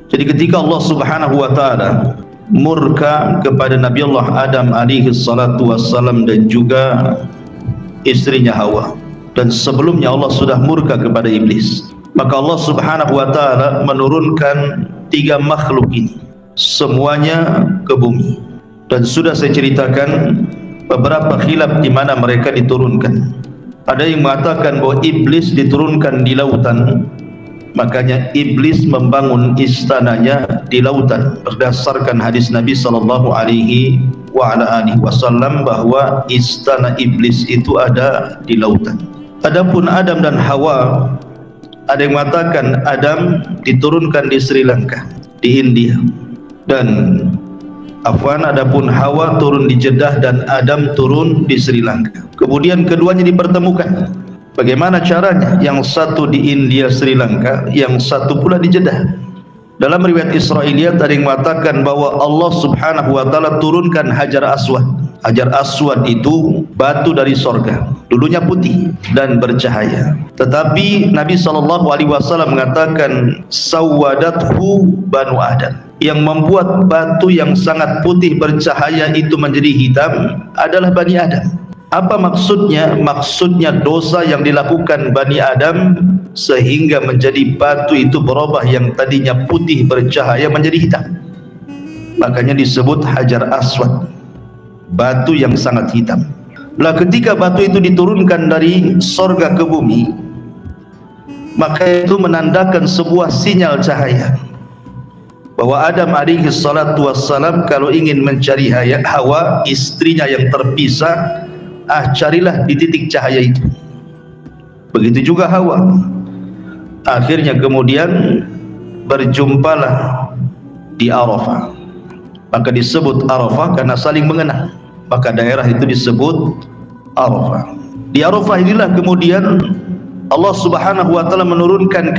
Jadi ketika Allah Subhanahu wa taala murka kepada Nabi Allah Adam alaihi salatu wassalam dan juga istrinya Hawa, dan sebelumnya Allah sudah murka kepada iblis, maka Allah Subhanahu wa taala menurunkan 3 makhluk ini semuanya ke bumi. Dan sudah saya ceritakan beberapa khilaf di mana mereka diturunkan. Ada yang mengatakan bahwa iblis diturunkan di lautan, makanya iblis membangun istananya di lautan berdasarkan hadis Nabi sallallahu alaihi wasallam bahwa istana iblis itu ada di lautan. Adapun Adam dan Hawa, ada yang mengatakan Adam diturunkan di Sri Lanka, di India, dan adapun Hawa turun di Jeddah dan Adam turun di Sri Lanka. Kemudian keduanya dipertemukan. Bagaimana caranya? Yang satu di India Sri Lanka, yang satu pula di Jeddah. Dalam riwayat Israiliyat ada yang mengatakan bahwa Allah Subhanahu wa taala turunkan Hajar Aswad. Hajar Aswad itu batu dari sorga, dulunya putih dan bercahaya. Tetapi Nabi SAW mengatakan sawadathu banu Adam. Yang membuat batu yang sangat putih bercahaya itu menjadi hitam adalah Bani Adam. Apa maksudnya? Maksudnya dosa yang dilakukan Bani Adam sehingga menjadi batu itu berubah yang tadinya putih bercahaya menjadi hitam. Makanya disebut Hajar Aswad, batu yang sangat hitam. Lah ketika batu itu diturunkan dari sorga ke bumi, maka itu menandakan sebuah sinyal cahaya bahwa Adam alaihi salatu wassalam kalau ingin mencari Hawa, istrinya yang terpisah, carilah di titik cahaya itu. Begitu juga Hawa. Akhirnya kemudian berjumpalah di Arafah. Maka disebut Arafah karena saling mengenal. Maka daerah itu disebut Arafah. Di Arafah inilah kemudian Allah Subhanahu wa taala menurunkan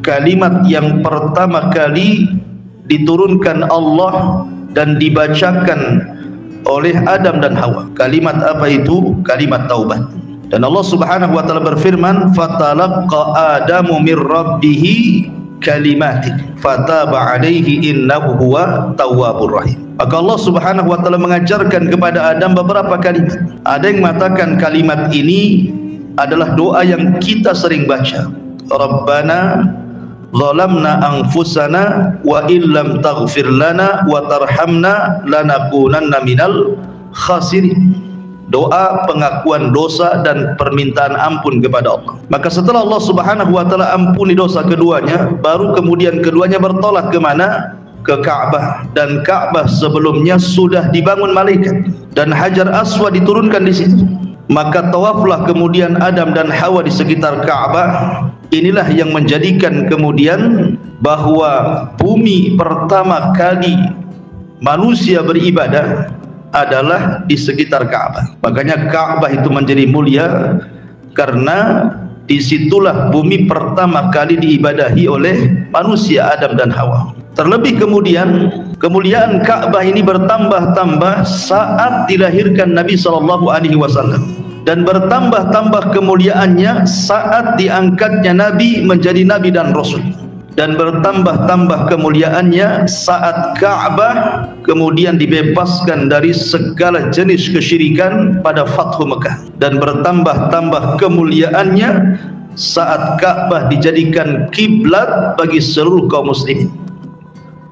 kalimat yang pertama kali diturunkan Allah dan dibacakan oleh Adam dan Hawa. Kalimat apa itu? Kalimat taubat. Dan Allah Subhanahu wa taala berfirman, "Fatalaqqa Adamu mir rabbih kalimatin fataba alaihi innahu huwa tawwabur rahim." Maka Allah Subhanahu wa taala mengajarkan kepada Adam beberapa kalimat. Ada yang mengatakan kalimat ini adalah doa yang kita sering baca. Rabbana zalamna anfusana wa illam taghfir lana wa tarhamna lanakunanna minal khasirin. Doa pengakuan dosa dan permintaan ampun kepada Allah. Maka setelah Allah Subhanahu wa taala ampuni dosa keduanya, baru kemudian keduanya bertolak ke mana? Ke Ka'bah. Dan Ka'bah sebelumnya sudah dibangun malaikat dan Hajar Aswad diturunkan di situ. Maka tawaflah kemudian Adam dan Hawa di sekitar Ka'bah. Inilah yang menjadikan kemudian bahwa bumi pertama kali manusia beribadah adalah di sekitar Ka'bah. Makanya Ka'bah itu menjadi mulia karena disitulah bumi pertama kali diibadahi oleh manusia Adam dan Hawa. Terlebih kemudian kemuliaan Ka'bah ini bertambah-tambah saat dilahirkan Nabi SAW, dan bertambah-tambah kemuliaannya saat diangkatnya Nabi menjadi Nabi dan Rasul, dan bertambah-tambah kemuliaannya saat Ka'bah kemudian dibebaskan dari segala jenis kesyirikan pada Fathu Mekah, dan bertambah-tambah kemuliaannya saat Ka'bah dijadikan kiblat bagi seluruh kaum muslimin,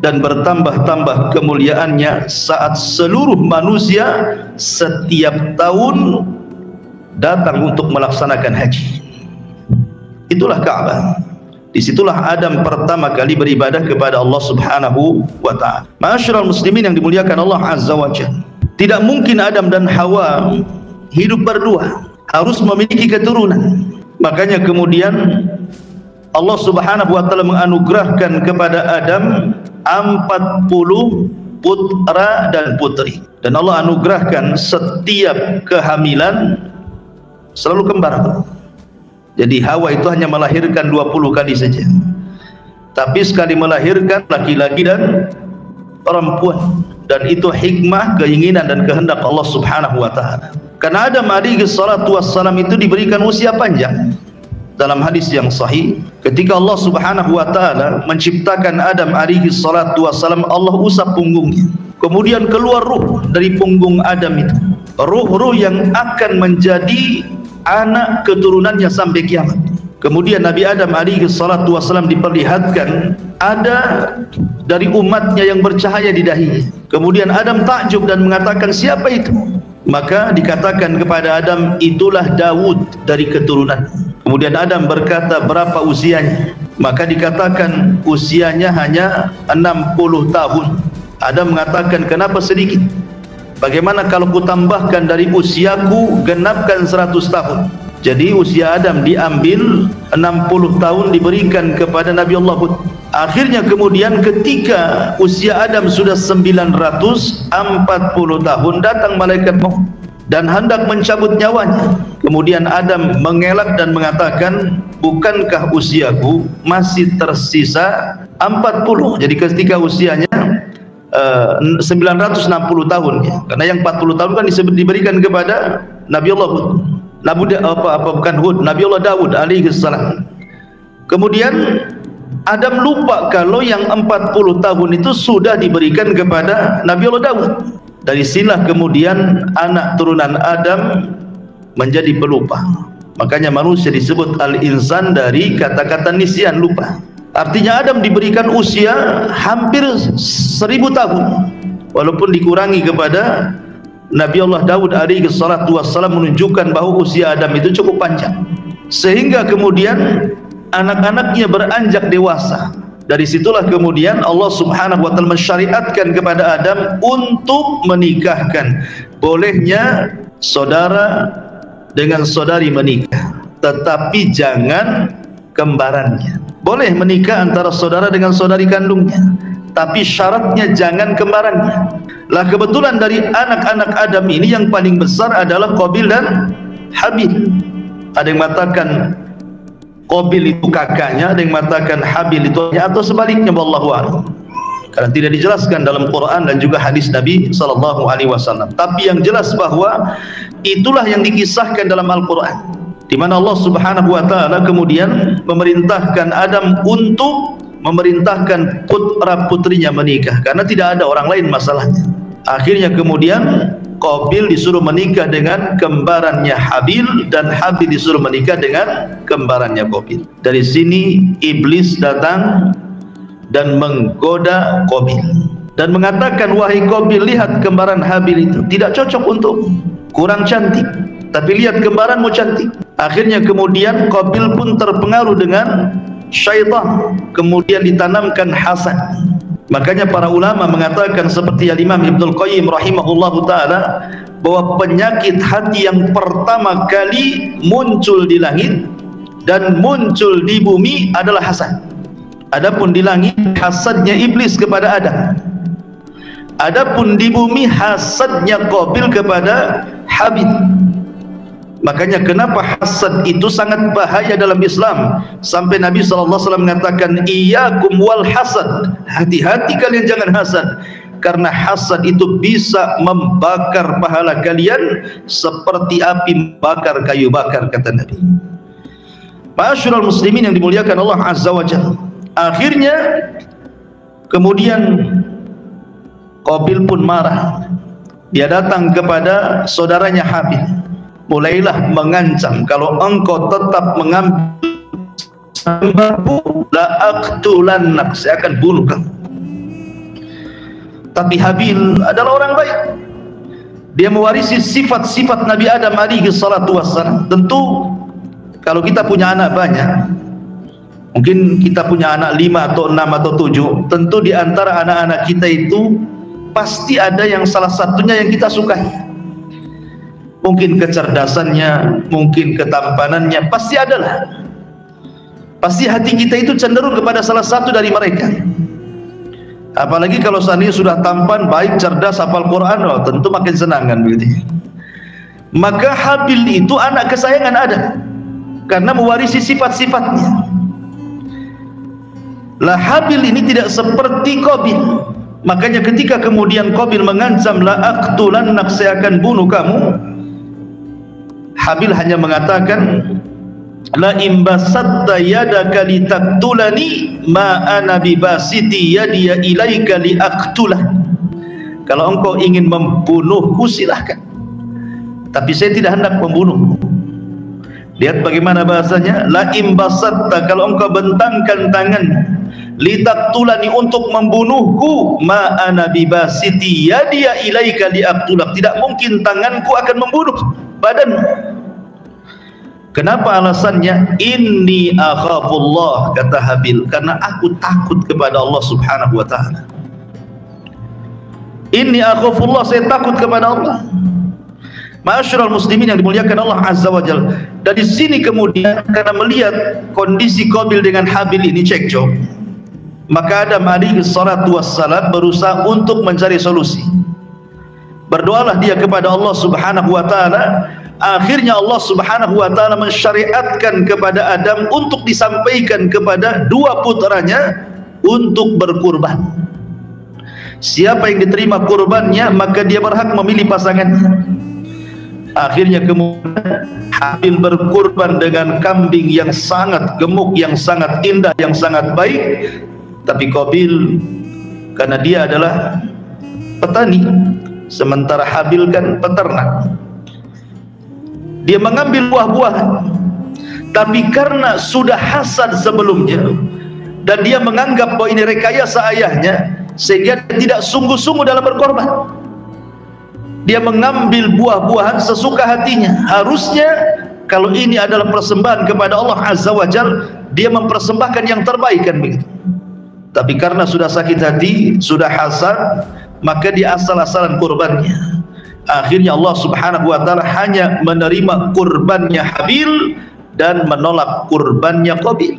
dan bertambah-tambah kemuliaannya saat seluruh manusia setiap tahun datang untuk melaksanakan haji. Itulah Ka'bah. Disitulah Adam pertama kali beribadah kepada Allah Subhanahu wa ta'ala. Ma'asyiral muslimin yang dimuliakan Allah Azza wa Jalla, tidak mungkin Adam dan Hawa hidup berdua, harus memiliki keturunan. Makanya kemudian Allah Subhanahu wa taala menganugerahkan kepada Adam 40 putra dan putri, dan Allah anugerahkan setiap kehamilan selalu kembar. Jadi Hawa itu hanya melahirkan 20 kali saja, tapi sekali melahirkan laki-laki dan perempuan, dan itu hikmah, keinginan dan kehendak Allah Subhanahu wa taala. Karena Adam alaihi salatu wassalam itu diberikan usia panjang. Dalam hadis yang sahih, ketika Allah Subhanahu wa taala menciptakan Adam alaihi salatu wassalam, Allah usap punggungnya, kemudian keluar ruh dari punggung Adam itu, ruh-ruh yang akan menjadi anak keturunannya sampai kiamat. Kemudian Nabi Adam alaihi salatu wassalam diperlihatkan ada dari umatnya yang bercahaya di dahinya. Kemudian Adam takjub dan mengatakan, siapa itu? Maka dikatakan kepada Adam, itulah Daud dari keturunan. Kemudian Adam berkata, berapa usianya? Maka dikatakan usianya hanya 60 tahun. Adam mengatakan, kenapa sedikit? Bagaimana kalau kutambahkan dari usiaku, genapkan 100 tahun? Jadi usia Adam diambil 60 tahun diberikan kepada Nabi Allah Hud. Akhirnya kemudian ketika usia Adam sudah 940 tahun, datang malaikat maut dan hendak mencabut nyawanya. Kemudian Adam mengelak dan mengatakan, bukankah usiaku masih tersisa 40? Jadi ketika usianya 960 tahun ya. Karena yang 40 tahun kan diberikan kepada Nabi Allah Hud. Nabi Allah Daud alaihi salam. Kemudian Adam lupa kalau yang 40 tahun itu sudah diberikan kepada Nabi Allah Daud. Dari sinilah kemudian anak turunan Adam menjadi pelupa. Makanya manusia disebut al-insan dari kata-kata nisyan, lupa. Artinya Adam diberikan usia hampir 1000 tahun, walaupun dikurangi kepada Nabi Allah Daud alaihi salatu wassalam, menunjukkan bahwa usia Adam itu cukup panjang, sehingga kemudian anak-anaknya beranjak dewasa. Dari situlah kemudian Allah Subhanahu wa taala mensyariatkan kepada Adam untuk menikahkan. Bolehnya saudara dengan saudari menikah, tetapi jangan kembarannya. Boleh menikah antara saudara dengan saudari kandungnya, tapi syaratnya jangan kembarannya. Lah kebetulan dari anak-anak Adam ini yang paling besar adalah Qabil dan Habil. Ada yang mengatakan Qabil itu kakaknya, ada yang mengatakan Habil itu ayahnya, atau sebaliknya, wallahu a'lam. Karena tidak dijelaskan dalam Quran dan juga hadis Nabi sallallahu alaihi wasallam. Tapi yang jelas bahwa itulah yang dikisahkan dalam Al-Quran, di mana Allah Subhanahu wa taala kemudian memerintahkan Adam untuk memerintahkan putra putrinya menikah, karena tidak ada orang lain masalahnya. Akhirnya kemudian Qabil disuruh menikah dengan kembarannya Habil, dan Habil disuruh menikah dengan kembarannya Qabil. Dari sini iblis datang dan menggoda Qabil dan mengatakan, wahai Qabil, lihat kembaran Habil itu tidak cocok untuk, kurang cantik, tapi lihat kembaranmu cantik. Akhirnya kemudian Qabil pun terpengaruh dengan syaitan, kemudian ditanamkan hasad. Makanya para ulama mengatakan seperti Imam Ibnul Qayyim rahimahullahu taala, bahwa penyakit hati yang pertama kali muncul di langit dan muncul di bumi adalah hasad. Adapun di langit hasadnya iblis kepada Adam, adapun di bumi hasadnya Qabil kepada Habil. Makanya kenapa hasad itu sangat bahaya dalam Islam, sampai Nabi SAW mengatakan, iyyakum wal hasad, hati-hati kalian jangan hasad, karena hasad itu bisa membakar pahala kalian seperti api membakar kayu bakar, kata Nabi. Ma'asyiral muslimin yang dimuliakan Allah Azza wa Jalla. Akhirnya kemudian Qabil pun marah, dia datang kepada saudaranya Habil, mulailah mengancam, kalau engkau tetap mengambil sembahku, la aqtulannak, saya akan bunuh kamu. Tapi Habil adalah orang baik, dia mewarisi sifat-sifat Nabi Adam alaihi salatu wassalam. Tentu kalau kita punya anak banyak, mungkin kita punya anak 5 atau 6 atau 7, tentu di antara anak-anak kita itu pasti ada yang salah satunya yang kita sukai. Mungkin kecerdasannya, mungkin ketampanannya, pasti adalah. pasti hati kita itu cenderung kepada salah satu dari mereka. Apalagi kalau seandainya sudah tampan, baik, cerdas, hafal Quran, oh, tentu makin senang kan begitu. Maka Habil itu anak kesayangan Adam karena mewarisi sifat-sifatnya. Lah Habil ini tidak seperti Qabil. Makanya ketika kemudian Qabil mengancam, la aqtulannak, saya akan bunuh kamu, Habil hanya mengatakan, la imbasatta yadaka litaktulani ma ana bibasiti yadiya ilaika liaqtulah. Kalau engkau ingin membunuhku silahkan, tapi saya tidak hendak membunuhmu. Lihat bagaimana bahasanya, la imbasatta, kalau engkau bentangkan tangan, litaktulani, untuk membunuhku, ma ana bibasiti yadiya ilaika liaqtulah, tidak mungkin tanganku akan membunuh badanmu. Kenapa alasannya? Inni akhafullah, kata Habil, karena aku takut kepada Allah subhanahu wa ta'ala. Inni akhafullah, saya takut kepada Allah. Ma'asyiral muslimin yang dimuliakan Allah azza wa jalla. Dari sini kemudian karena melihat kondisi Qabil dengan Habil ini cekcok, maka Adam alaihi salatu wassalam berusaha untuk mencari solusi. Berdoalah dia kepada Allah subhanahu wa ta'ala. Akhirnya Allah subhanahu wa ta'ala mensyariatkan kepada Adam untuk disampaikan kepada dua putranya untuk berkurban. Siapa yang diterima kurbannya, maka dia berhak memilih pasangannya. Akhirnya kemudian Habil berkurban dengan kambing yang sangat gemuk, yang sangat indah, yang sangat baik. Tapi Qabil, karena dia adalah petani, sementara Habil kan peternak, dia mengambil buah-buahan, tapi karena sudah hasad sebelumnya dan dia menganggap bahwa ini rekayasa ayahnya, sehingga dia tidak sungguh-sungguh dalam berkorban. Dia mengambil buah-buahan sesuka hatinya. Harusnya kalau ini adalah persembahan kepada Allah azza wa jalla, dia mempersembahkan yang terbaik kan begitu. Tapi karena sudah sakit hati, sudah hasad, maka dia asal-asalan kurbannya. Akhirnya Allah subhanahu wa ta'ala hanya menerima kurbannya Habil dan menolak kurbannya Qabil.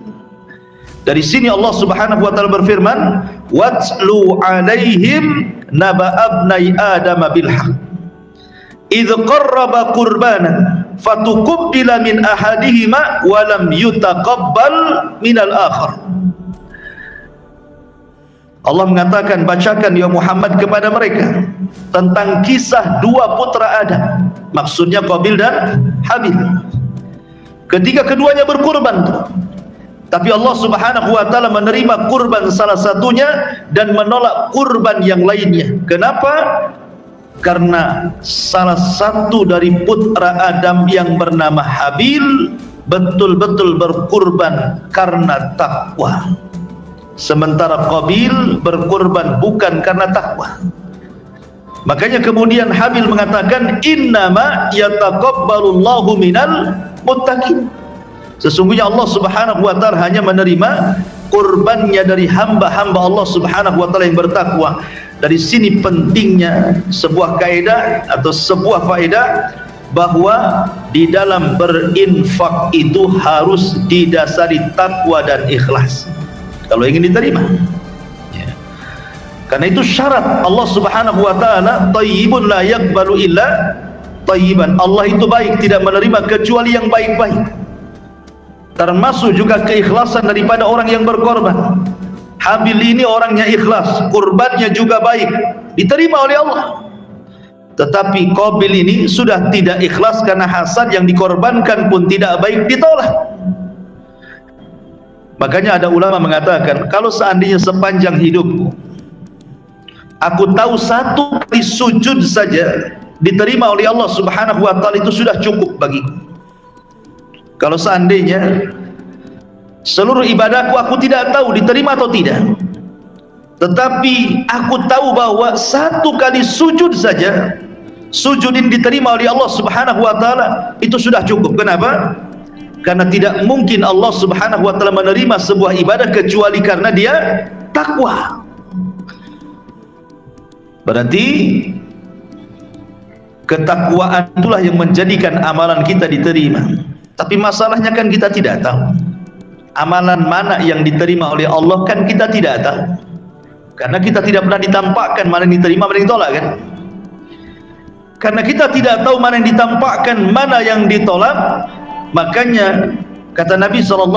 Dari sini Allah subhanahu wa ta'ala berfirman, watlu alaihim naba abnai adam bilhaq idh qarraba qurbanan fatuqabbila min ahadihima walam yutaqabbal minal akhar. Allah mengatakan, bacakan ya Muhammad kepada mereka tentang kisah dua putra Adam, maksudnya Qabil dan Habil. Ketika keduanya berkurban, tapi Allah subhanahu wa ta'ala menerima kurban salah satunya dan menolak kurban yang lainnya. Kenapa? Karena salah satu dari putra Adam yang bernama Habil betul-betul berkurban karena takwa, sementara Qabil berkurban bukan karena takwa. Makanya kemudian Habil mengatakan, innama yataqabbalullahu minal muttaqin, sesungguhnya Allah subhanahu wa ta'ala hanya menerima kurbannya dari hamba-hamba Allah subhanahu wa ta'ala yang bertakwa. Dari sini pentingnya sebuah kaidah atau sebuah faedah, bahwa di dalam berinfak itu harus didasari takwa dan ikhlas kalau ingin diterima. Karena itu syarat Allah subhanahu wa ta'ala, tayyibun la yaqbalu illa tayyiban. Allah itu baik, tidak menerima kecuali yang baik-baik. Termasuk juga keikhlasan daripada orang yang berkorban. Habil ini orangnya ikhlas, kurbannya juga baik, diterima oleh Allah. Tetapi Qabil ini sudah tidak ikhlas karena hasad, yang dikorbankan pun tidak baik, ditolak. Makanya ada ulama mengatakan, kalau seandainya sepanjang hidupku aku tahu satu kali sujud saja diterima oleh Allah subhanahu wa ta'ala, itu sudah cukup bagiku. Kalau seandainya seluruh ibadahku aku tidak tahu diterima atau tidak, tetapi aku tahu bahwa satu kali sujud saja, sujud ini diterima oleh Allah subhanahu wa ta'ala, itu sudah cukup. Kenapa? Karena tidak mungkin Allah subhanahu wa ta'ala menerima sebuah ibadah kecuali karena dia takwa. Berarti ketakwaan itulah yang menjadikan amalan kita diterima. Tapi masalahnya kan kita tidak tahu. Amalan mana yang diterima oleh Allah kan kita tidak tahu, karena kita tidak pernah ditampakkan mana yang diterima, mana yang ditolak kan. Karena kita tidak tahu mana yang ditampakkan, mana yang ditolak, makanya kata Nabi SAW,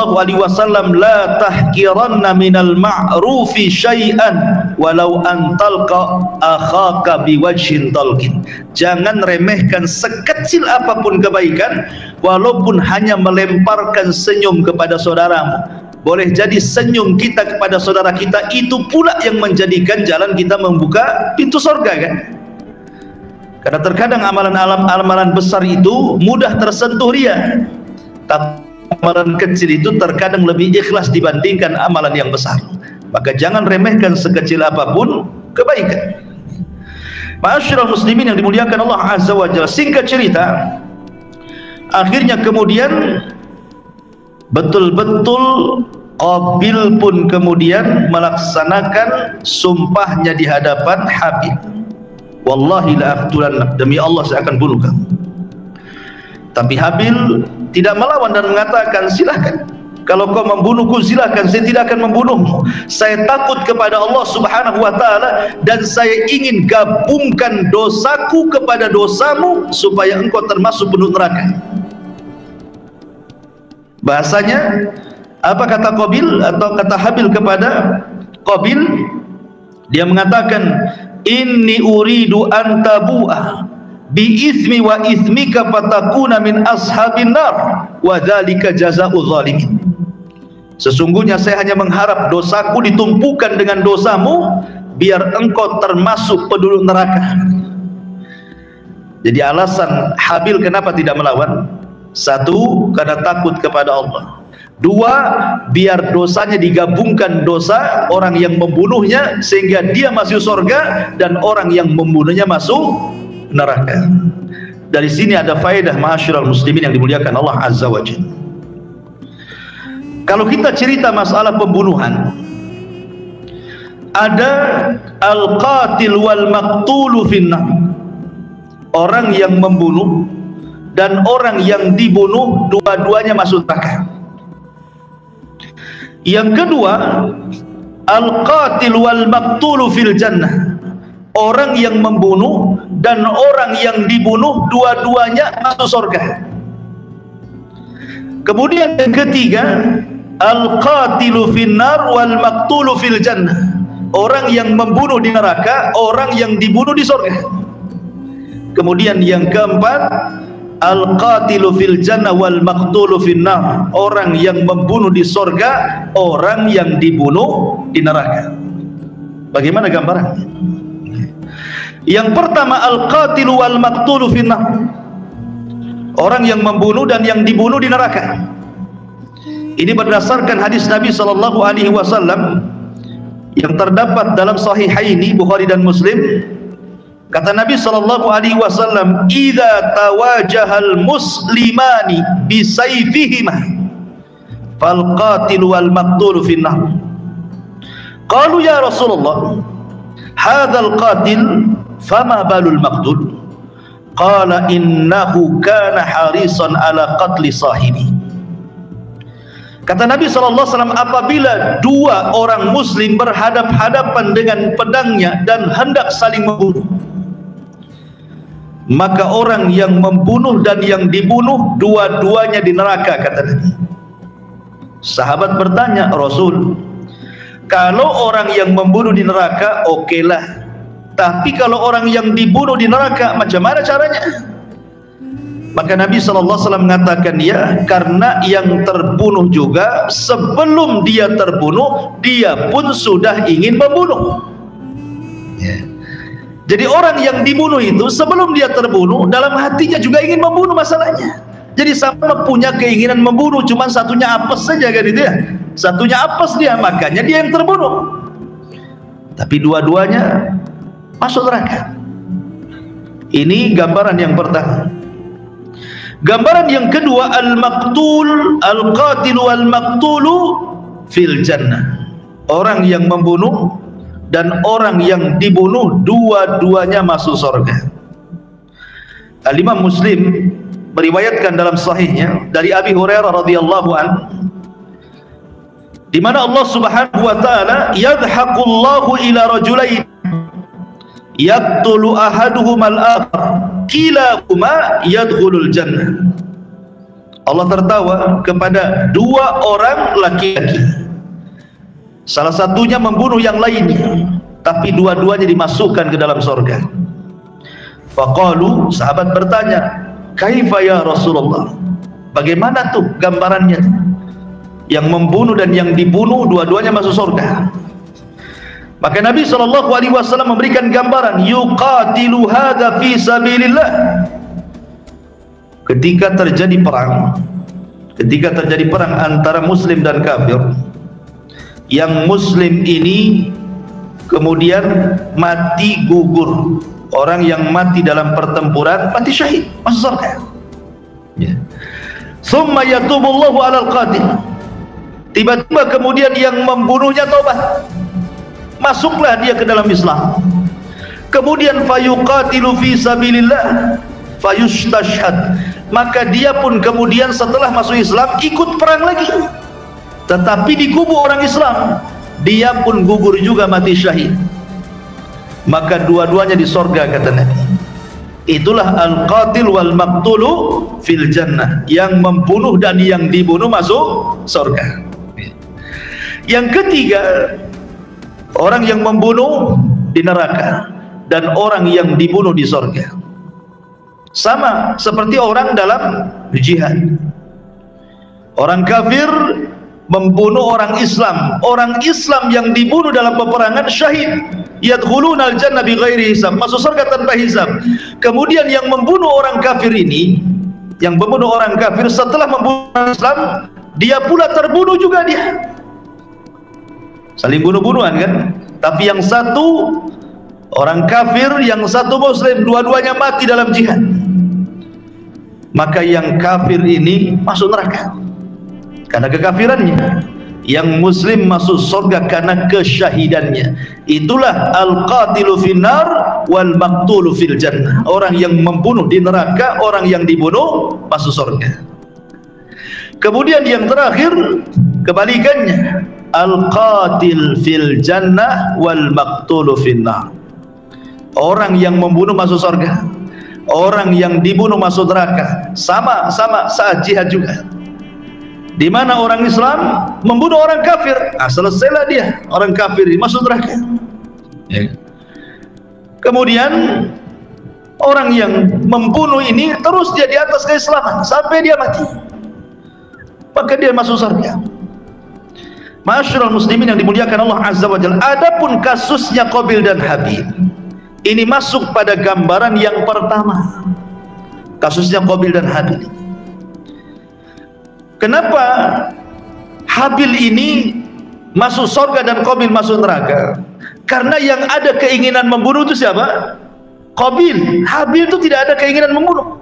la tahkiranna minal ma'rufi syai'an walau antalqa akhaka biwajhin talqin. Jangan remehkan sekecil apapun kebaikan, walaupun hanya melemparkan senyum kepada saudaramu. Boleh jadi senyum kita kepada saudara kita itu pula yang menjadikan jalan kita membuka pintu surga kan. Karena terkadang amalan besar itu mudah tersentuh ria, tapi amalan kecil itu terkadang lebih ikhlas dibandingkan amalan yang besar. Maka jangan remehkan sekecil apapun kebaikan. Ma'asyiral muslimin yang dimuliakan Allah Azza wa Jalla, singkat cerita, akhirnya kemudian betul-betul Qabil pun kemudian melaksanakan sumpahnya di hadapan Habil. Wallahi la aqtulannak, demi Allah saya akan bunuh kamu. Tapi Habil tidak melawan dan mengatakan, silahkan, kalau kau membunuhku silahkan, saya tidak akan membunuhmu. Saya takut kepada Allah Subhanahu wa ta'ala, dan saya ingin gabungkan dosaku kepada dosamu supaya engkau termasuk penduduk neraka. Bahasanya apa kata Qabil atau kata Habil kepada Qabil? Dia mengatakan, inni uridu an tabu'a bi'ithmi wa ithmika fatakuna min ashabin nar wa dzalika jazaa'u zalimin. Sesungguhnya saya hanya mengharap dosaku ditumpukan dengan dosamu biar engkau termasuk penduduk neraka. Jadi alasan Habil kenapa tidak melawan, satu, karena takut kepada Allah. Dua, biar dosanya digabungkan dosa orang yang membunuhnya sehingga dia masuk surga dan orang yang membunuhnya masuk neraka. Dari sini ada faedah ma'asyiral muslimin yang dimuliakan Allah Azza wa Jalla. Kalau kita cerita masalah pembunuhan, ada al-qatil wal maqtulu finnar, orang yang membunuh dan orang yang dibunuh dua-duanya masuk neraka. Yang kedua, al-qatil wal maqtulu fil jannah, orang yang membunuh dan orang yang dibunuh dua-duanya masuk surga. Kemudian yang ketiga, al-qatilu finnar wal maqtulu fil jannah, orang yang membunuh di neraka, orang yang dibunuh di surga. Kemudian yang keempat, al-qatilu fil jannah wal maqtulu finnar, orang yang membunuh di surga, orang yang dibunuh di neraka. Bagaimana gambarannya? Yang pertama, al-qatilu wal maqtulu finnar, orang yang membunuh dan yang dibunuh di neraka. Ini berdasarkan hadis Nabi SAW yang terdapat dalam Sahihaini Bukhari dan Muslim. Kata Nabi SAW, idza tawajahal muslimani bisayfihima fal qatilu wal maqtulu finnar. Qalu ya Rasulullah, hadzal qatil fama balul maqtul? Qala innahu kana harisan ala qatli sahibi. Kata Nabi SAW, apabila dua orang muslim berhadap-hadapan dengan pedangnya dan hendak saling membunuh, maka orang yang membunuh dan yang dibunuh dua-duanya di neraka, kata Nabi. Sahabat bertanya, Rasul, kalau orang yang membunuh di neraka, okelah, tapi kalau orang yang dibunuh di neraka, macam mana caranya? Maka Nabi SAW mengatakan, ya, karena yang terbunuh juga sebelum dia terbunuh, dia pun sudah ingin membunuh. Ya. Jadi orang yang dibunuh itu sebelum dia terbunuh, dalam hatinya juga ingin membunuh masalahnya. Jadi sama punya keinginan membunuh, cuma satunya apes saja kan itu ya. Satunya apes dia, makanya dia yang terbunuh. Tapi dua-duanya masuk neraka. Ini gambaran yang pertama. Gambaran yang kedua, al-maqtul, al-qatil wal-maqtulu fil jannah, orang yang membunuh dan orang yang dibunuh dua-duanya masuk surga. Al-Imam Muslim meriwayatkan dalam sahihnya dari Abi Hurairah radhiyallahu anhu, di mana Allah Subhanahu wa taala yadhaqullahu ila rajulain yaqtulu ahaduhum al-akhar kilahuma yadkhulul jannah. Allah tertawa kepada dua orang laki-laki, salah satunya membunuh yang lainnya, tapi dua-duanya dimasukkan ke dalam surga. Faqalu, sahabat bertanya, kaifa ya Rasulullah, bagaimana tuh gambarannya, yang membunuh dan yang dibunuh dua-duanya masuk surga? Maka Nabi SAW memberikan gambaran, yuqatilu hadza fi sabilillah. Ketika terjadi perang antara muslim dan kafir, yang muslim ini kemudian mati gugur, orang yang mati dalam pertempuran mati syahid, masuk surga. Summa yatubullahu alal qatil, tiba-tiba kemudian yang membunuhnya taubat, masuklah dia ke dalam Islam. Kemudian fayuqatilu fi sabilillah fayustashhad, maka dia pun kemudian setelah masuk Islam ikut perang lagi, tetapi di kubu orang Islam dia pun gugur juga, mati syahid. Maka dua-duanya di sorga, kata Nabi. Itulah al-qatil wal maqtulu fil jannah, yang membunuh dan yang dibunuh masuk sorga. Yang ketiga, orang yang membunuh di neraka dan orang yang dibunuh di sorga. Sama seperti orang dalam jihad. Orang kafir membunuh orang Islam, orang Islam yang dibunuh dalam peperangan syahid, yadkhuluna al-jannah bighairi hisab, masuk surga tanpa hisab. Kemudian yang membunuh orang kafir ini, yang membunuh orang kafir setelah membunuh orang Islam, dia pula terbunuh juga dia. Saling bunuh-bunuhan kan? Tapi yang satu orang kafir, yang satu muslim, dua-duanya mati dalam jihad. Maka yang kafir ini masuk neraka karena kekafirannya, yang muslim masuk surga karena kesyahidannya. Itulah al-qatilu finnar wal maqtulu fil jannah, orang yang membunuh di neraka, orang yang dibunuh masuk surga. Kemudian yang terakhir kebalikannya, al-qatil fil jannah wal maqtulu finnar, orang yang membunuh masuk surga, orang yang dibunuh masuk neraka. Sama-sama saat jihad juga, di mana orang Islam membunuh orang kafir, selesailah dia, orang kafir masuk neraka. Kemudian orang yang membunuh ini terus dia di atas keislaman sampai dia mati, maka dia masuk surga. Ma'asyiral muslimin yang dimuliakan Allah Azza wa Jalla, adapun kasusnya Qabil dan Habil, ini masuk pada gambaran yang pertama, kasusnya Qabil dan Habil. Kenapa Habil ini masuk surga dan Qabil masuk neraka? Karena yang ada keinginan membunuh itu siapa? Qabil. Habil itu tidak ada keinginan membunuh.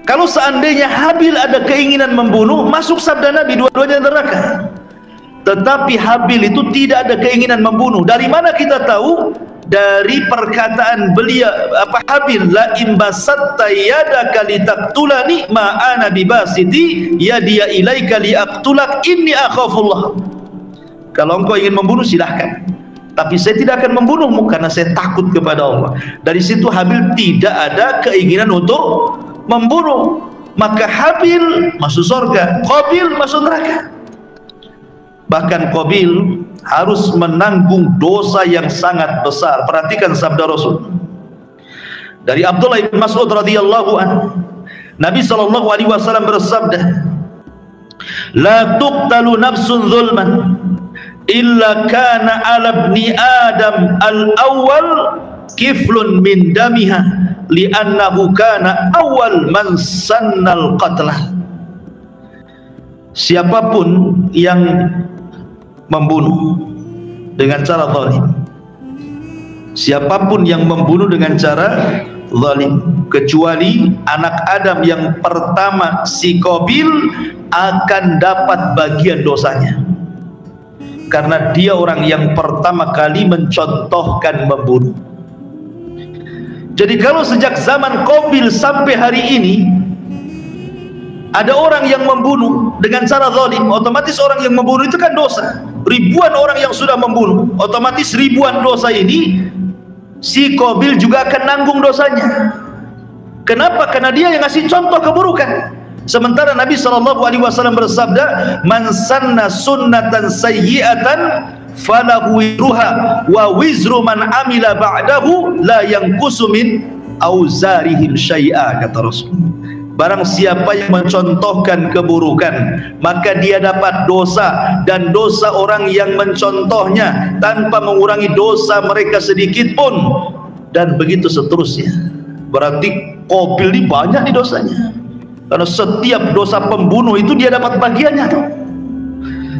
Kalau seandainya Habil ada keinginan membunuh, masuk sabda Nabi, dua-duanya neraka. Tetapi Habil itu tidak ada keinginan membunuh. Dari mana kita tahu? Dari perkataan beliau, Habil, la imbasatta yadaka litaqtulani ma ana bibasiti yadiya ilaika liaqtulak inni akhafullah. Kalau engkau ingin membunuh silahkan, tapi saya tidak akan membunuhmu karena saya takut kepada Allah. Dari situ Habil tidak ada keinginan untuk membunuh. Maka Habil masuk surga, Qabil masuk neraka. Bahkan Qabil harus menanggung dosa yang sangat besar. Perhatikan sabda Rasul dari Abdullah bin Mas'ud radhiyallahu anhu. Nabi SAW bersabda, la tuqtalu nafsun zulman illa kana ala ibni adam al-awwal kiflun min damiha li'annahu kana awal man sannal qatlah. Siapapun yang membunuh dengan cara zalim, siapapun yang membunuh dengan cara zalim, kecuali anak Adam yang pertama si Qabil, akan dapat bagian dosanya karena dia orang yang pertama kali mencontohkan membunuh. Jadi kalau sejak zaman Qabil sampai hari ini ada orang yang membunuh dengan cara zalim, otomatis orang yang membunuh itu kan dosa. Ribuan orang yang sudah membunuh, otomatis ribuan dosa ini si Qabil juga akan nanggung dosanya. Kenapa? Karena dia yang ngasih contoh keburukan. Sementara Nabi SAW bersabda, man sanna sunnatan sayyi'atan falahu wizruha wa wizru man amila ba'dahu la yanqusu min auzarihim syai'a, kata Rasul. Barang siapa yang mencontohkan keburukan, maka dia dapat dosa dan dosa orang yang mencontohnya tanpa mengurangi dosa mereka sedikit pun, dan begitu seterusnya. Berarti Qabil ini banyak nih dosanya, karena setiap dosa pembunuh itu dia dapat bagiannya tuh.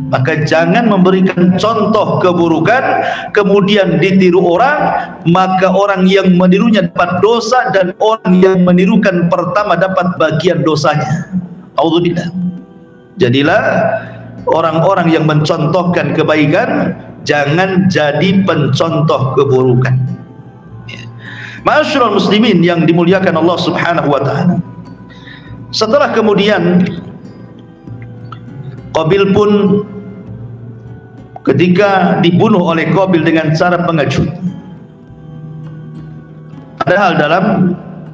Maka jangan memberikan contoh keburukan kemudian ditiru orang, maka orang yang menirunya dapat dosa dan orang yang menirukan pertama dapat bagian dosanya. Auzubillah. Jadilah orang-orang yang mencontohkan kebaikan, jangan jadi pencontoh keburukan. Ma'asyiral muslimin yang dimuliakan Allah Subhanahu wa taala. Setelah kemudian Qabil pun ketika dibunuh oleh Qabil dengan cara pengecut. Padahal dalam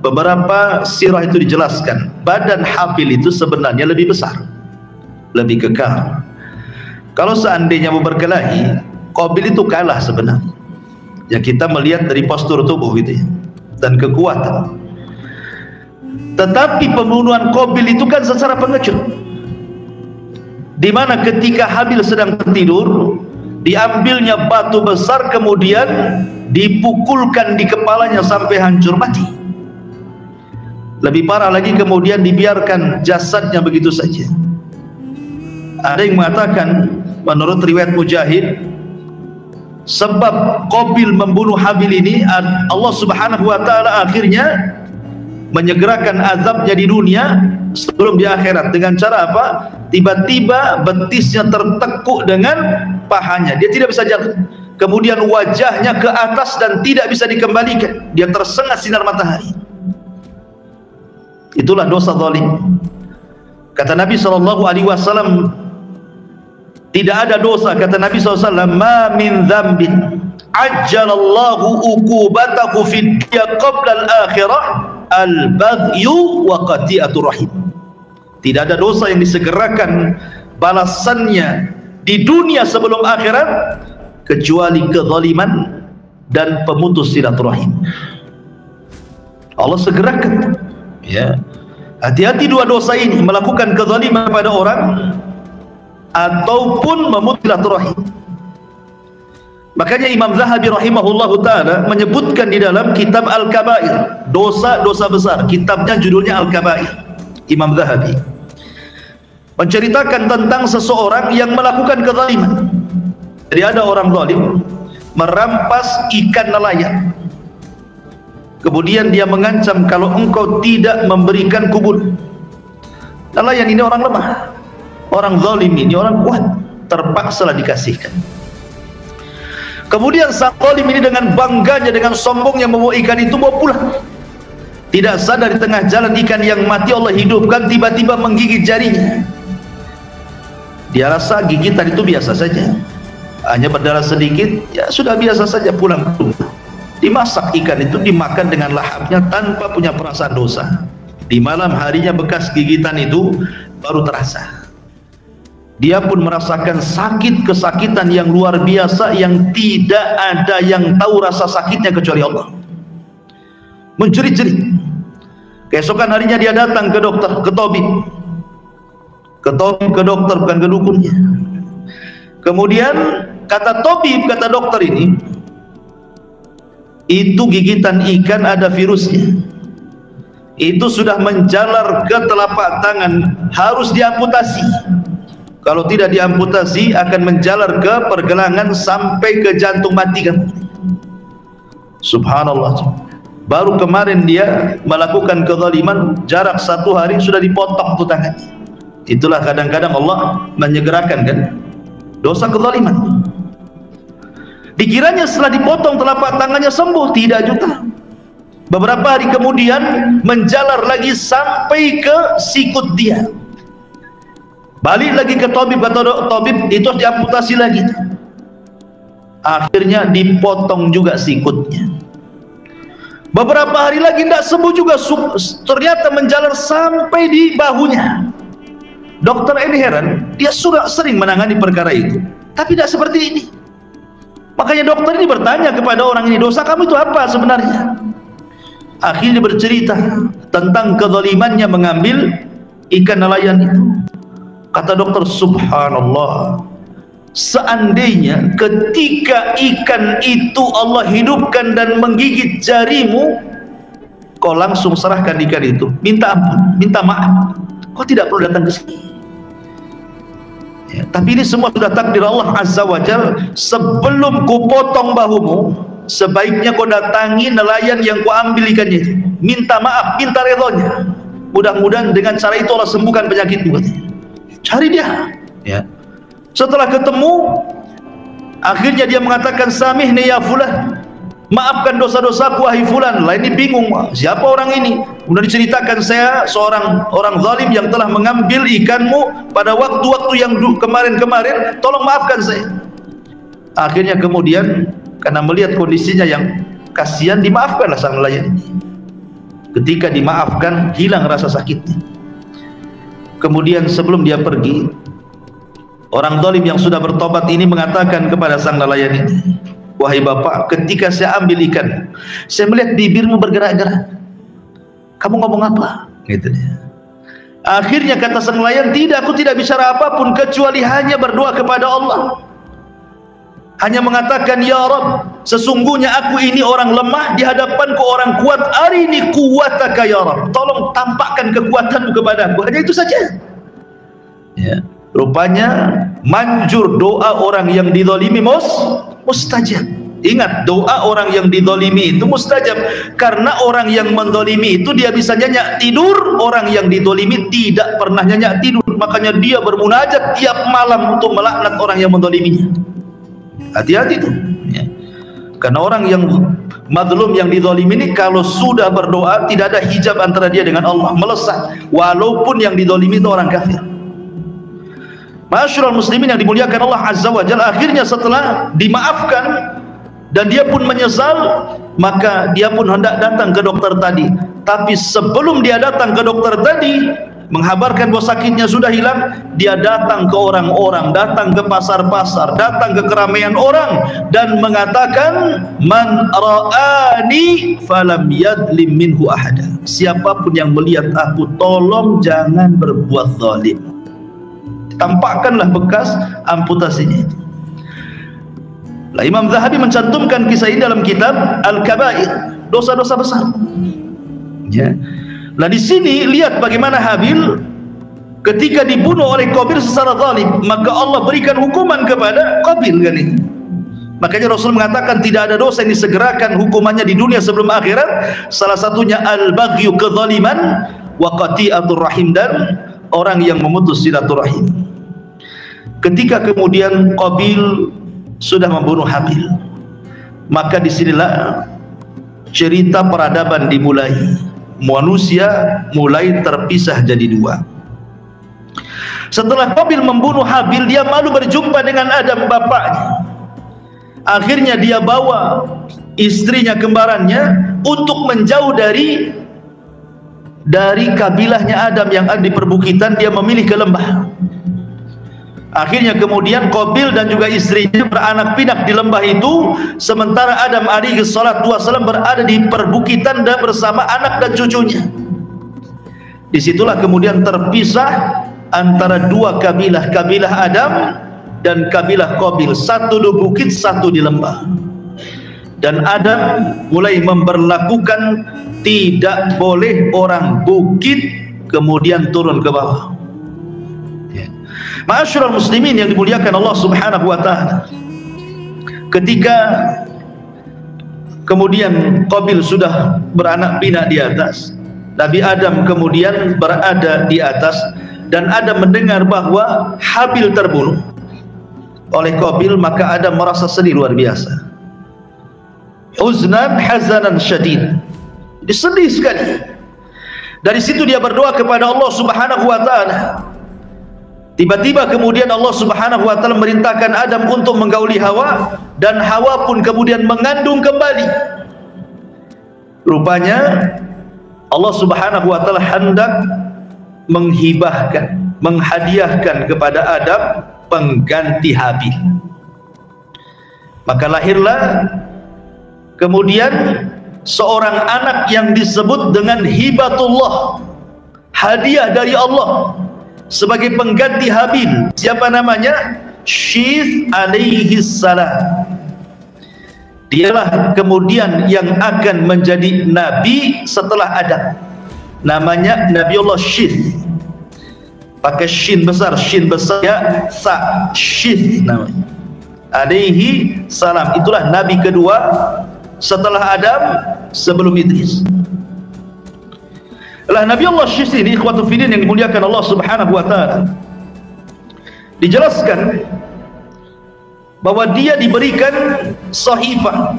beberapa sirah itu dijelaskan, badan Habil itu sebenarnya lebih besar, lebih kekal. Kalau seandainya mau berkelahi, Qabil itu kalah sebenarnya. Ya, kita melihat dari postur tubuh gitu ya, dan kekuatan. Tetapi pembunuhan Qabil itu kan secara pengecut, di mana ketika Habil sedang tertidur, diambilnya batu besar kemudian dipukulkan di kepalanya sampai hancur mati. Lebih parah lagi, kemudian dibiarkan jasadnya begitu saja. Ada yang mengatakan menurut riwayat Mujahid, sebab Qabil membunuh Habil ini, Allah Subhanahu wa taala akhirnya menyegerakan azabnya di dunia sebelum di akhirat. Dengan cara apa? Tiba-tiba betisnya tertekuk dengan pahanya, dia tidak bisa jalan, kemudian wajahnya ke atas dan tidak bisa dikembalikan, dia tersengat sinar matahari. Itulah dosa zalim. Kata Nabi SAW, tidak ada dosa, kata Nabi SAW, ma min dzambin ajjalallahu uqubatahu fid dunya qabla al-akhirah al-baghyu wa qati'atur rahim. Tidak ada dosa yang disegerakan balasannya di dunia sebelum akhirat kecuali kezaliman dan pemutus silaturahim. Allah segerakan. Ya, hati-hati dua dosa ini, melakukan kezaliman pada orang ataupun memutus silaturahim. Makanya Imam Zahabi rahimahullahu taala menyebutkan di dalam kitab Al-Kabair, dosa-dosa besar, kitabnya judulnya Al-Kabair. Imam Zahabi menceritakan tentang seseorang yang melakukan kezaliman. Jadi ada orang zalim merampas ikan nelayan, kemudian dia mengancam, kalau engkau tidak memberikan kubur. Nelayan ini orang lemah, orang zalim ini orang kuat, terpaksalah dikasihkan. Kemudian sang zalim ini dengan bangganya, dengan sombongnya membawa ikan itu bawa pulang. Tidak sadar di tengah jalan ikan yang mati Allah hidupkan, tiba-tiba menggigit jarinya. Dia rasa gigitan itu biasa saja, hanya berdarah sedikit, ya sudah biasa saja, pulang ke rumah. Dimasak ikan itu, dimakan dengan lahapnya tanpa punya perasaan dosa. Di malam harinya bekas gigitan itu baru terasa. Dia pun merasakan sakit, kesakitan yang luar biasa yang tidak ada yang tahu rasa sakitnya kecuali Allah. Menjerit-jerit. Keesokan harinya dia datang ke dokter, ke tabib. Ke dokter, bukan ke dukunnya. Kemudian kata tabib, kata dokter ini, itu gigitan ikan ada virusnya, itu sudah menjalar ke telapak tangan, harus diamputasi. Kalau tidak diamputasi akan menjalar ke pergelangan sampai ke jantung, mati kan. Subhanallah. Baru kemarin dia melakukan kezaliman, jarak 1 hari sudah dipotong tuh tangannya. Itulah kadang-kadang Allah menyegerakan kan dosa kezaliman. Dikiranya setelah dipotong telapak tangannya sembuh, tidak juga. Beberapa hari kemudian menjalar lagi sampai ke sikut dia, Balik lagi ke tabib, kata tabib itu harus diamputasi lagi. Akhirnya dipotong juga sikutnya. Beberapa hari lagi tidak sembuh juga, ternyata menjalar sampai di bahunya. Dokter ini heran, dia sudah sering menangani perkara itu, tapi tidak seperti ini. Makanya dokter ini bertanya kepada orang ini, dosa kamu itu apa sebenarnya? Akhirnya bercerita tentang kezalimannya mengambil ikan nelayan itu. Kata dokter, subhanallah, seandainya ketika ikan itu Allah hidupkan dan menggigit jarimu, kau langsung serahkan ikan itu, minta ampun, minta maaf, kau tidak perlu datang ke sini. Ya, tapi ini semua sudah takdir Allah Azza wa Jal. Sebelum ku potong bahumu, sebaiknya kau datangi nelayan yang kau ambil ikannya itu, minta maaf, minta redhonya. Mudah-mudahan dengan cara itu Allah sembuhkan penyakitmu. Cari dia. Ya. Setelah ketemu, akhirnya dia mengatakan, samihni ya fulan, maafkan dosa-dosaku wahai fulan. Lah ini bingung, siapa orang ini? Kemudian diceritakan, saya seorang orang zalim yang telah mengambil ikanmu pada waktu-waktu yang kemarin-kemarin, tolong maafkan saya. Akhirnya kemudian karena melihat kondisinya yang kasihan, dimaafkanlah sang nelayan ini. Ketika dimaafkan, hilang rasa sakitnya. Kemudian sebelum dia pergi, orang zalim yang sudah bertobat ini mengatakan kepada sang nelayan ini, wahai bapak, ketika saya ambil ikan, saya melihat bibirmu bergerak-gerak. Kamu ngomong apa? Gitu dia. Akhirnya kata sang nelayan, tidak, aku tidak bicara apapun kecuali hanya berdoa kepada Allah. Hanya mengatakan, ya Rabb, sesungguhnya aku ini orang lemah, di hadapanku orang kuat, arini quwwataka ya Rabb, tolong tampakkan kekuatanmu kepadaku. Hanya itu saja. Ya. Rupanya manjur doa orang yang dizalimi mustajab. Ingat, doa orang yang dizalimi itu mustajab, karena orang yang menzalimi itu dia bisa nyenyak tidur, orang yang dizalimi tidak pernah nyenyak tidur. Makanya dia bermunajat tiap malam untuk melaknat orang yang menzaliminya. Hati-hati itu. Ya. Karena orang yang mazlum, yang dizalimi ini, kalau sudah berdoa tidak ada hijab antara dia dengan Allah, melesat, walaupun yang dizalimi itu orang kafir. Ma'asyiral muslimin yang dimuliakan Allah Azza wa Jalla, akhirnya setelah dimaafkan dan dia pun menyesal, maka dia pun hendak datang ke dokter tadi. Tapi sebelum dia datang ke dokter tadi, menghabarkan bahwa sakitnya sudah hilang, dia datang ke orang-orang, datang ke pasar-pasar, datang ke keramaian orang, dan mengatakan, man ra'ani falam yadlim minhu ahada, siapapun yang melihat aku, tolong jangan berbuat zalim. Tampakkanlah bekas amputasinya itu. Lah, Imam Zahabi mencantumkan kisah ini dalam kitab Al-Kabair, dosa-dosa besar. Ya. Lah di sini lihat bagaimana Habil ketika dibunuh oleh Qabil secara zalim, maka Allah berikan hukuman kepada Qabil kan itu. Makanya Rasul mengatakan tidak ada dosa yang disegerakan hukumannya di dunia sebelum akhirat. Salah satunya al-baghyu, kezaliman, wa qati'atur rahim, dan orang yang memutus silaturahim. Ketika kemudian Qabil sudah membunuh Habil, maka disinilah cerita peradaban dimulai. Manusia mulai terpisah jadi dua. Setelah Qabil membunuh Habil, dia malu berjumpa dengan Adam bapaknya. Akhirnya dia bawa istrinya kembarannya untuk menjauh dari kabilahnya Adam yang ada di perbukitan. Dia memilih ke lembah. Akhirnya kemudian Qabil dan juga istrinya beranak pinak di lembah itu, sementara Adam alaihi salatu wassalam berada di perbukitan dan bersama anak dan cucunya. Disitulah kemudian terpisah antara dua kabilah, kabilah Adam dan kabilah Qabil, satu di bukit, satu di lembah. Dan Adam mulai memberlakukan tidak boleh orang bukit kemudian turun ke bawah. Ma'asyiral muslimin yang dimuliakan Allah Subhanahu wa taala, ketika kemudian Qabil sudah beranak pinak di atas, Nabi Adam kemudian berada di atas, dan Adam mendengar bahwa Habil terbunuh oleh Qabil, maka Adam merasa sedih luar biasa. Huznan hazanan syadid, disedih sekali. Dari situ dia berdoa kepada Allah Subhanahu wa taala, Tiba-tiba kemudian Allah Subhanahu wa taala merintahkan Adam untuk menggauli Hawa, dan Hawa pun kemudian mengandung kembali. Rupanya Allah Subhanahu wa taala hendak menghibahkan, menghadiahkan kepada Adam pengganti Habil. Maka lahirlah kemudian seorang anak yang disebut dengan hibatullah, hadiah dari Allah sebagai pengganti Habil. Siapa namanya? Syith alaihi salam. Dialah kemudian yang akan menjadi nabi setelah Adam. Namanya Nabiullah Syith. Pakai shin besar ya, sa, Syith namanya. Alaihi salam. Itulah nabi kedua setelah Adam, sebelum Idris. Lah Nabi Allah Syith ini, ikhwatu fillah yang dimuliakan Allah Subhanahu wa taala, dijelaskan bahwa dia diberikan sahifah.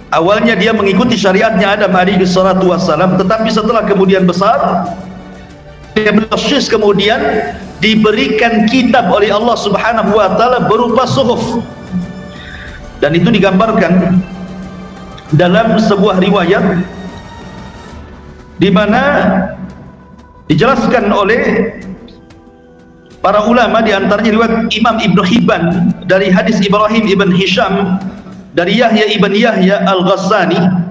Awalnya dia mengikuti syariatnya Adam alaihi salatu wassalam, tetapi setelah kemudian besar, Nabi Allah Syith kemudian diberikan kitab oleh Allah Subhanahu wa taala berupa suhuf. Dan itu digambarkan dalam sebuah riwayat di mana dijelaskan oleh para ulama, di antaranya riwayat Imam Ibnu Hibban dari hadis Ibrahim ibn Hisham dari Yahya ibn Yahya al-Ghassani.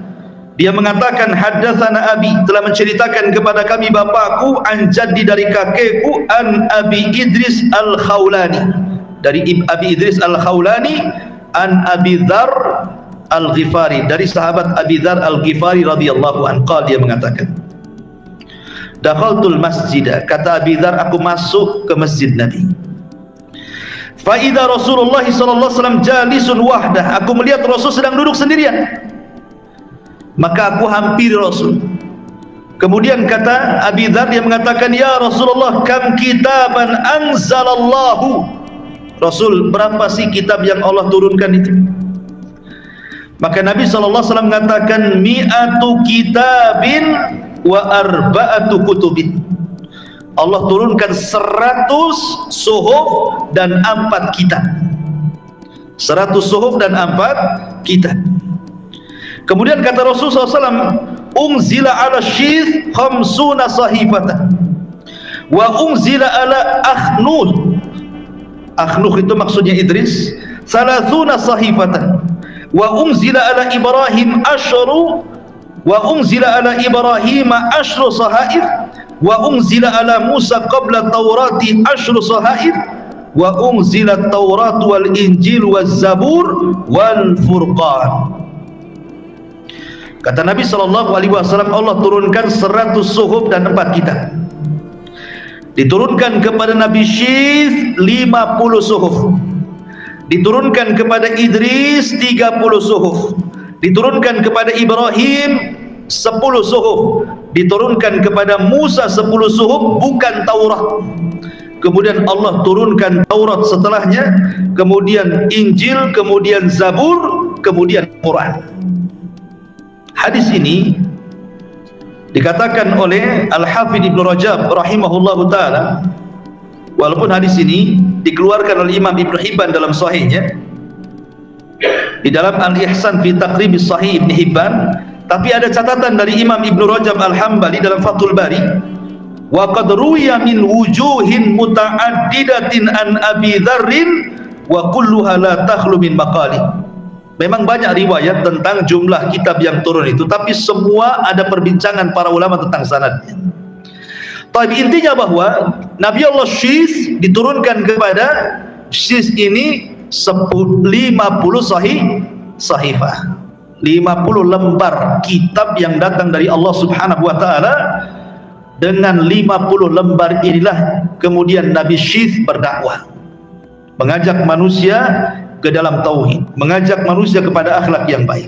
Dia mengatakan, haddatsana abi, telah menceritakan kepada kami bapakku, an jaddi, dari kakekku, an Abi Idris al-Khawlani, dari Abi Idris al-Khawlani, an Abi Dzar al-Ghifari, dari sahabat Abi Dzar al-Ghifari radhiyallahu anhu. Dia mengatakan, dakhaltul masjid, kata Abi Dzar, aku masuk ke masjid Nabi. Fa idza Rasulullah sallallahu alaihi wasallam jalisun wahdah, aku melihat Rasul sedang duduk sendirian. Maka aku hampiri Rasul. Kemudian kata Abi Dzar, dia mengatakan, ya Rasulullah, kam kitaban anzalallahu. Rasul, berapa sih kitab yang Allah turunkan itu? Maka Nabi SAW mengatakan, mi'atu kitabin wa arba'atu kutubin. Allah turunkan 100 suhuf dan 4 kitab. 100 suhuf dan 4 kitab. Kemudian kata Rasulullah SAW, unzila ala Syith khamsuna sahifatan wa unzila ala Akhnuh. Akhnuh itu maksudnya Idris. Salasuna sahifatan wa unzila ala Ibrahim asyru wa unzila ala Ibrahim asyru sahaif wa unzila ala Musa qabla Taurati asyru sahaif wa unzila Taurat wal Injil wal Zabur wal Furqan. Kata Nabi SAW, Allah turunkan 100 suhuf dan 4 kitab. Diturunkan kepada Nabi Syith 50 suhuf, diturunkan kepada Idris 30 suhuf, diturunkan kepada Ibrahim 10 suhuf, diturunkan kepada Musa 10 suhuf, bukan Taurat. Kemudian Allah turunkan Taurat setelahnya, kemudian Injil, kemudian Zabur, kemudian Quran. Hadis ini dikatakan oleh Al-Hafidh Ibnu Rajab rahimahullahu ta'ala, walaupun hadis ini dikeluarkan oleh Imam Ibnu Hibban dalam sahihnya, di dalam Al-Ihsan fi Taqrib Sahih Ibnu Hibban, tapi ada catatan dari Imam Ibnu Rajab Al-Hambali dalam Fathul Bari, wa qad ruwiya min wujuhin muta'addidatin an Abi Dzarrin wa kulluha la takhlu min maqali. Memang banyak riwayat tentang jumlah kitab yang turun itu, tapi semua ada perbincangan para ulama tentang sanadnya. Tapi intinya bahwa Nabi Allah Syith diturunkan kepada Syith ini 50 sahifah, 50 lembar kitab yang datang dari Allah Subhanahu wa taala. Dengan 50 lembar inilah kemudian Nabi Syith berdakwah, mengajak manusia ke dalam tauhid, mengajak manusia kepada akhlak yang baik.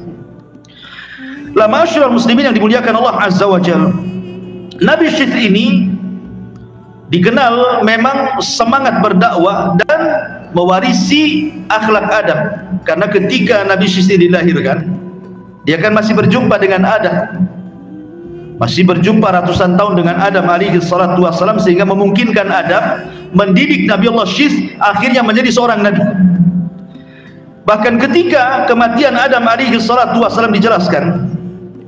La ma'asyiral muslimin yang dimuliakan Allah Azza wa Jalla, Nabi Syith ini dikenal memang semangat berdakwah dan mewarisi akhlak Adam, karena ketika Nabi Syith dilahirkan, dia kan masih berjumpa dengan Adam, masih berjumpa ratusan tahun dengan Adam alaihi salatu wassalam, sehingga memungkinkan Adam mendidik Nabi Allah Syith akhirnya menjadi seorang nabi. Bahkan ketika kematian Adam alaihi salatu wassalam dijelaskan,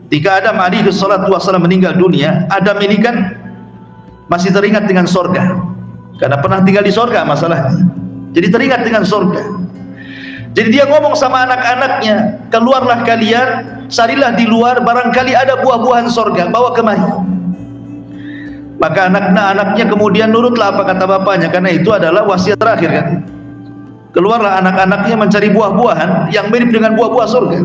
ketika Adam alaihi salatu wassalam meninggal dunia, Adam ini kan masih teringat dengan sorga karena pernah tinggal di sorga masalahnya, jadi teringat dengan sorga. Jadi dia ngomong sama anak-anaknya, keluarlah kalian, carilah di luar, barangkali ada buah-buahan sorga, bawa kemari. Maka anak-anaknya kemudian nurutlah apa kata bapaknya, karena itu adalah wasiat terakhir kan. Keluarlah anak-anaknya mencari buah-buahan yang mirip dengan buah-buah surga.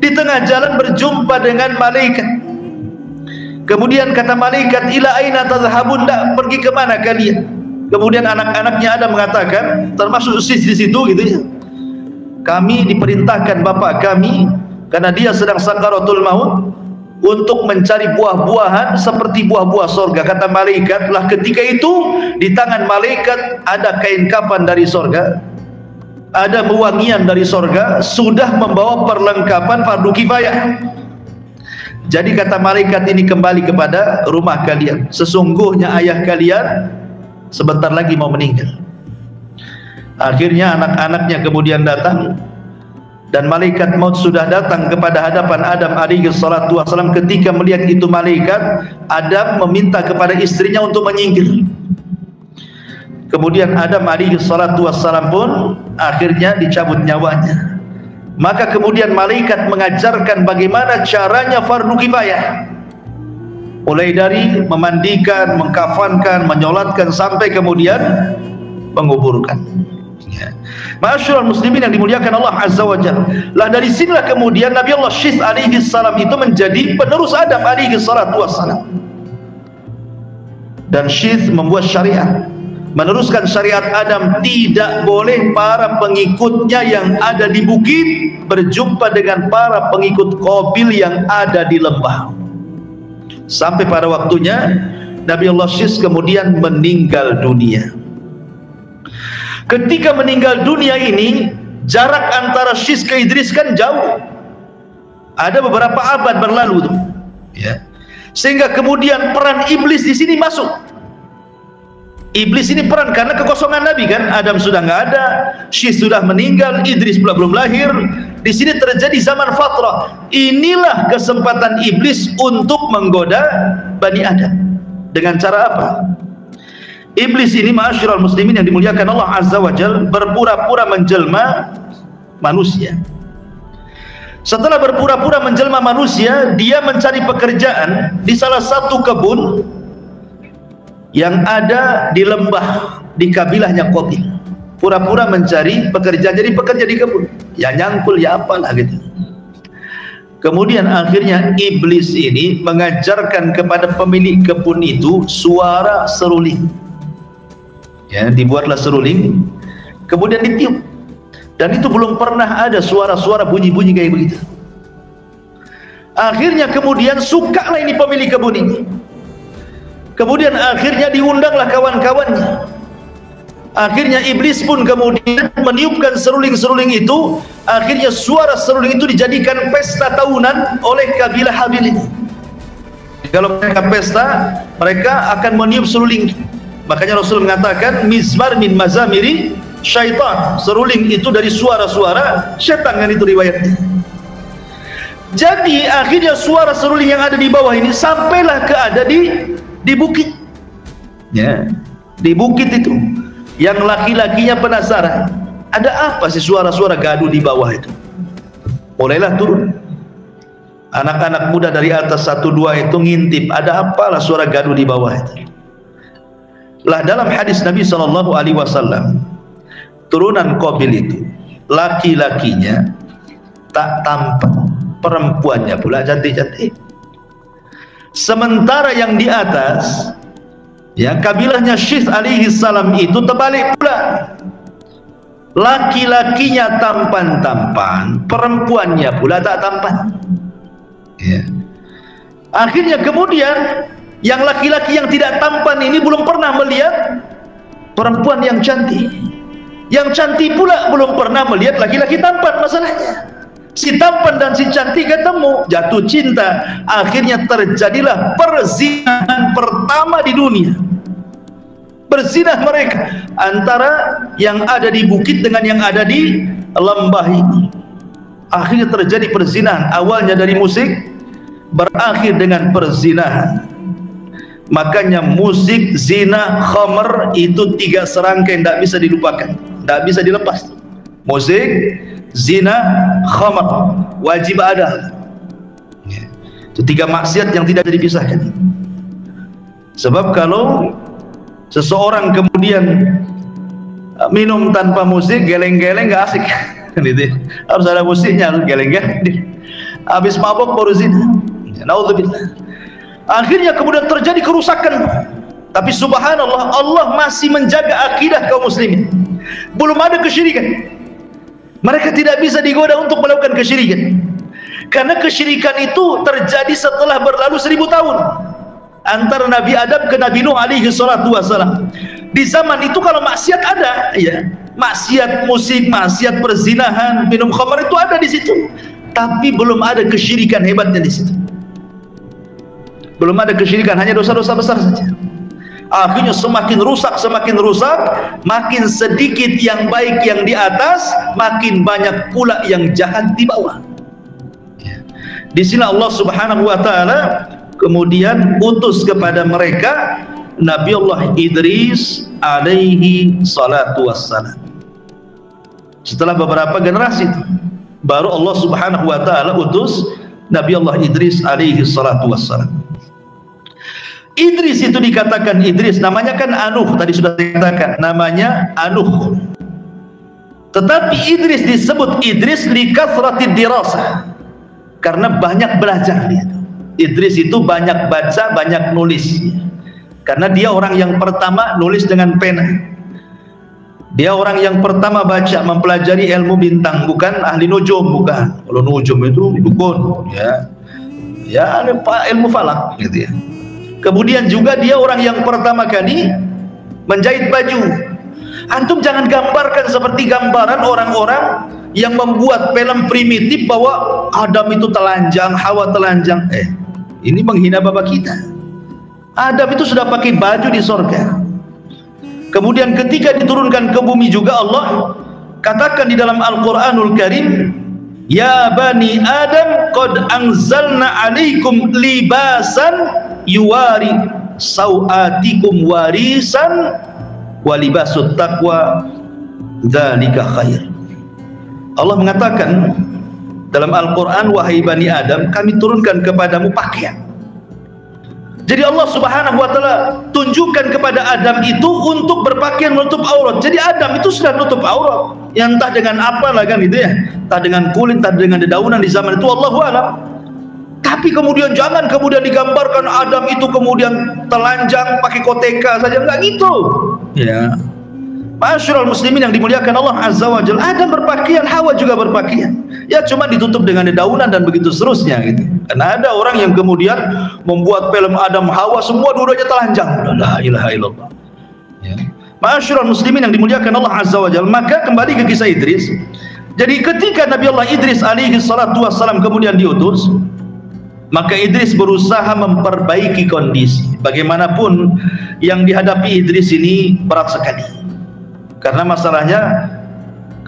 Di tengah jalan berjumpa dengan malaikat. Kemudian kata malaikat, ila aina tadhhabun, pergi kemana kalian? Kemudian anak-anaknya ada mengatakan, termasuk Syith di situ gitu ya, kami diperintahkan bapak kami karena dia sedang sakaratul maut untuk mencari buah-buahan seperti buah-buah sorga. Kata malaikat, lah ketika itu di tangan malaikat ada kain kafan dari sorga, ada wewangian dari sorga, sudah membawa perlengkapan fardu kifayah. Jadi kata malaikat ini, kembali kepada rumah kalian, sesungguhnya ayah kalian sebentar lagi mau meninggal. Akhirnya anak-anaknya kemudian datang, dan malaikat maut sudah datang kepada hadapan Adam alaihi salatu wassalam. Ketika melihat itu malaikat, Adam meminta kepada istrinya untuk menyingkir. Kemudian Adam alaihi salatu wassalam pun akhirnya dicabut nyawanya. Maka kemudian malaikat mengajarkan bagaimana caranya fardu kifayah, mulai dari memandikan, mengkafankan, menyolatkan, sampai kemudian menguburkan. Ya. Ma'asyiral muslimin yang dimuliakan Allah Azza wa Jalla. Lah dari sinilah kemudian Nabi Allah Syith alaihi salam itu menjadi penerus Adam alaihi salatu wassalam. Dan Syith membuat syariat, meneruskan syariat Adam. Tidak boleh para pengikutnya yang ada di bukit berjumpa dengan para pengikut Qabil yang ada di lembah. Sampai pada waktunya Nabi Allah Syith kemudian meninggal dunia. Ketika meninggal dunia ini, jarak antara Syith ke Idris kan jauh, ada beberapa abad berlalu tuh, ya. Sehingga kemudian peran iblis di sini masuk. Iblis ini peran karena kekosongan Nabi kan. Adam sudah nggak ada, Syith sudah meninggal, Idris pula belum lahir. Di sini terjadi zaman fatrah. Inilah kesempatan iblis untuk menggoda Bani Adam. Dengan cara apa? Iblis ini, ma'asyiral muslimin yang dimuliakan Allah Azza wa Jalla, berpura-pura menjelma manusia. Setelah berpura-pura menjelma manusia, dia mencari pekerjaan di salah satu kebun yang ada di lembah di kabilahnya Qabil. Pura-pura mencari pekerjaan, jadi pekerja di kebun, ya nyangkul ya apalah gitu. Kemudian akhirnya iblis ini mengajarkan kepada pemilik kebun itu suara seruling. Ya, dibuatlah seruling, kemudian ditiup, dan itu belum pernah ada suara-suara bunyi-bunyi kayak begitu. Akhirnya kemudian sukalah ini pemilik kebun ini. Kemudian akhirnya diundanglah kawan-kawannya. Akhirnya iblis pun kemudian meniupkan seruling-seruling itu. Akhirnya suara seruling itu dijadikan pesta tahunan oleh kabilah Habil ini. Kalau mereka pesta, mereka akan meniup seruling. Makanya Rasul mengatakan mizmar min mazamiri syaitan, seruling itu dari suara-suara syaitan, kan itu riwayatnya. Jadi akhirnya suara seruling yang ada di bawah ini sampailah ke ada di bukit, ya, di bukit itu. Yang laki-lakinya penasaran, ada apa sih suara-suara gaduh di bawah itu? Mulailah turun anak-anak muda dari atas 1-2 itu ngintip, ada apalah suara gaduh di bawah itu. Lah dalam hadis Nabi SAW, turunan Qabil itu laki-lakinya tak tampan, perempuannya pula cantik-cantik. Sementara yang di atas, ya, kabilahnya Syith alaihi salam itu terbalik pula. Laki-lakinya tampan-tampan, perempuannya pula tak tampan. Ya. Akhirnya kemudian yang laki-laki yang tidak tampan ini belum pernah melihat perempuan yang cantik. Yang cantik pula belum pernah melihat laki-laki tampan. Masalahnya si tampan dan si cantik ketemu, jatuh cinta. Akhirnya terjadilah perzinahan pertama di dunia. berzinah mereka antara yang ada di bukit dengan yang ada di lembah ini. Akhirnya terjadi perzinahan, awalnya dari musik berakhir dengan perzinahan. Makanya musik, zina, khamr itu 3 serangkai, tidak bisa dilupakan, tidak bisa dilepas. Musik, zina, khamr wajib ada. Itu 3 maksiat yang tidak dipisahkan. Sebab kalau seseorang kemudian minum tanpa musik, geleng-geleng gak asik. Harus ada musiknya, harus geleng-geleng. Habis mabuk baru zina. Naudzubillah. Akhirnya kemudian terjadi kerusakan. Tapi subhanallah, Allah masih menjaga akidah kaum muslimin. Belum ada kesyirikan. Mereka tidak bisa digoda untuk melakukan kesyirikan, karena kesyirikan itu terjadi setelah berlalu 1000 tahun antara Nabi Adam ke Nabi Nuh alaihi salatu wassalam. Di zaman itu kalau maksiat ada, ya, maksiat musik, maksiat perzinahan, minum khamar itu ada di situ, tapi belum ada kesyirikan hebatnya di situ. Belum ada kesyirikan, hanya dosa-dosa besar saja. Akhirnya semakin rusak, makin sedikit yang baik yang di atas, makin banyak pula yang jahat di bawah. Di sini Allah Subhanahu wa taala kemudian utus kepada mereka Nabi Allah Idris alaihi salatu wassalam. Setelah beberapa generasi itu, baru Allah Subhanahu wa taala utus Nabi Allah Idris alaihi salatu wassalam. Idris itu dikatakan Idris, namanya kan Anuh, tadi sudah dikatakan namanya Anuh. Tetapi Idris disebut Idris li kathratid dirasah, karena banyak belajar dia. Idris itu banyak baca, banyak nulis. Karena dia orang yang pertama nulis dengan pena. Dia orang yang pertama baca, mempelajari ilmu bintang, bukan ahli nujum, bukan. Kalau nujum itu dukun, ya. Ya, ilmu falak gitu ya. Kemudian juga dia orang yang pertama kali menjahit baju. Antum jangan gambarkan seperti gambaran orang-orang yang membuat film primitif bahwa Adam itu telanjang, Hawa telanjang. Ini menghina bapak kita. Adam itu sudah pakai baju di sorga. Kemudian ketika diturunkan ke bumi juga Allah katakan di dalam Al-Quranul Karim, ya bani Adam qad anzalna alaikum libasan yuwari sawatikum warisan walibasut taqwa dzalika khair. Allah mengatakan dalam Al-Quran, wahai bani Adam, kami turunkan kepadamu pakaian. Jadi Allah Subhanahu wa taala tunjukkan kepada Adam itu untuk berpakaian menutup aurat. Jadi Adam itu sudah menutup aurat, yang entah dengan apa lah kan gitu ya, entah dengan kulit, entah dengan dedaunan di zaman itu, Allahu a'lam. Tapi kemudian jangan kemudian digambarkan Adam itu kemudian telanjang pakai koteka saja, enggak gitu ya. Ma'asyiral muslimin yang dimuliakan Allah Azza wa Jalla, Adam berpakaian, Hawa juga berpakaian, ya cuma ditutup dengan dedaunan dan begitu seterusnya gitu. Karena ada orang yang kemudian membuat film Adam Hawa semua dua-duanya telanjang, la ilaha illallah ya. Ma'asyiral muslimin yang dimuliakan Allah Azza wa Jalla, maka kembali ke kisah Idris. Jadi ketika Nabi Allah Idris alaihi salatu wassalam kemudian diutus, maka Idris berusaha memperbaiki kondisi. Bagaimanapun yang dihadapi Idris ini berat sekali, karena masalahnya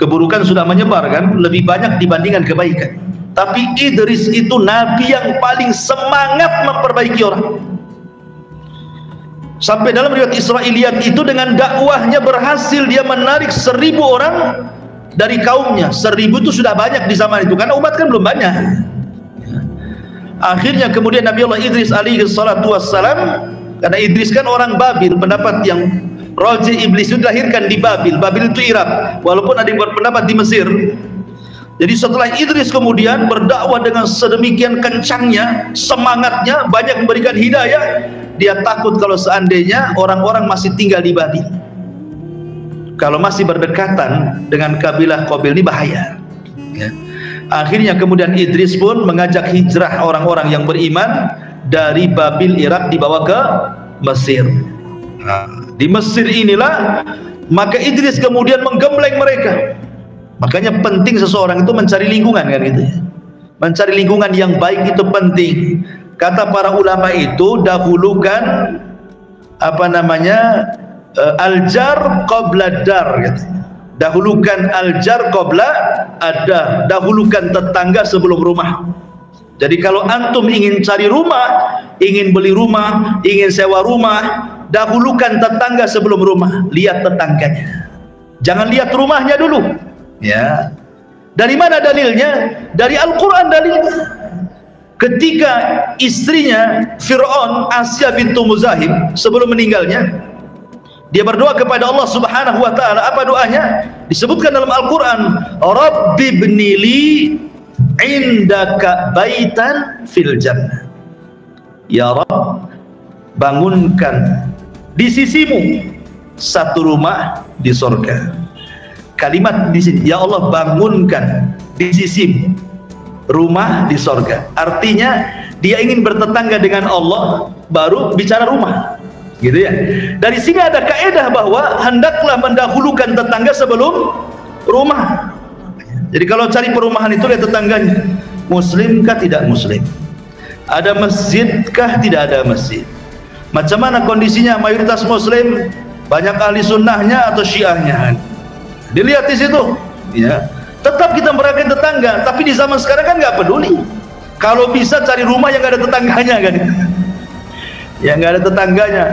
keburukan sudah menyebar kan, lebih banyak dibandingkan kebaikan. Tapi Idris itu nabi yang paling semangat memperbaiki orang. Sampai dalam riwayat Israiliyat itu dengan dakwahnya berhasil dia menarik 1000 orang dari kaumnya. 1000 itu sudah banyak di zaman itu, karena umat kan belum banyak. Akhirnya kemudian Nabi Allah Idris alaihi salatu wassalam, karena Idris kan orang Babil, pendapat yang Raja Iblis itu dilahirkan di Babil. Babil itu Irak, walaupun ada yang berpendapat di Mesir. Jadi setelah Idris kemudian berdakwah dengan sedemikian kencangnya, semangatnya, banyak memberikan hidayah, dia takut kalau seandainya orang-orang masih tinggal di Babil, kalau masih berdekatan dengan kabilah Qabil, ini bahaya ya. Akhirnya kemudian Idris pun mengajak hijrah orang-orang yang beriman dari Babil Irak dibawa ke Mesir. Di Mesir inilah maka Idris kemudian menggembleng mereka. Makanya penting seseorang itu mencari lingkungan kan gitu ya. Mencari lingkungan yang baik itu penting. Kata para ulama itu, dahulukan al-jar qabla dar gitu. Dahulukan al-jar qabla ad-dar, dahulukan tetangga sebelum rumah. Jadi kalau antum ingin cari rumah, ingin beli rumah, ingin sewa rumah, dahulukan tetangga sebelum rumah. Lihat tetangganya, jangan lihat rumahnya dulu ya. Dari mana dalilnya? Dari Al-Quran dalilnya. Ketika istrinya Fir'aun, Asya bintu Muzahim, sebelum meninggalnya, dia berdoa kepada Allah Subhanahu wa ta'ala. Apa doanya? Disebutkan dalam Al-Quran, Rabbi bnili indaka baitan fil jannah. Ya Rabb, bangunkan di sisimu satu rumah di surga. Kalimat di sini, ya Allah bangunkan di sisimu rumah di surga. Artinya dia ingin bertetangga dengan Allah baru bicara rumah. Gitu ya. Dari sini ada kaidah bahwa hendaklah mendahulukan tetangga sebelum rumah. Jadi kalau cari perumahan itu lihat tetangganya, muslimkah tidak muslim, ada masjidkah tidak ada masjid, macam mana kondisinya, mayoritas muslim, banyak ahli sunnahnya atau syiahnya, dilihat di situ ya. Tetap kita merayakan tetangga, tapi di zaman sekarang kan nggak peduli. Kalau bisa cari rumah yang nggak ada tetangganya kan, yang nggak ada tetangganya,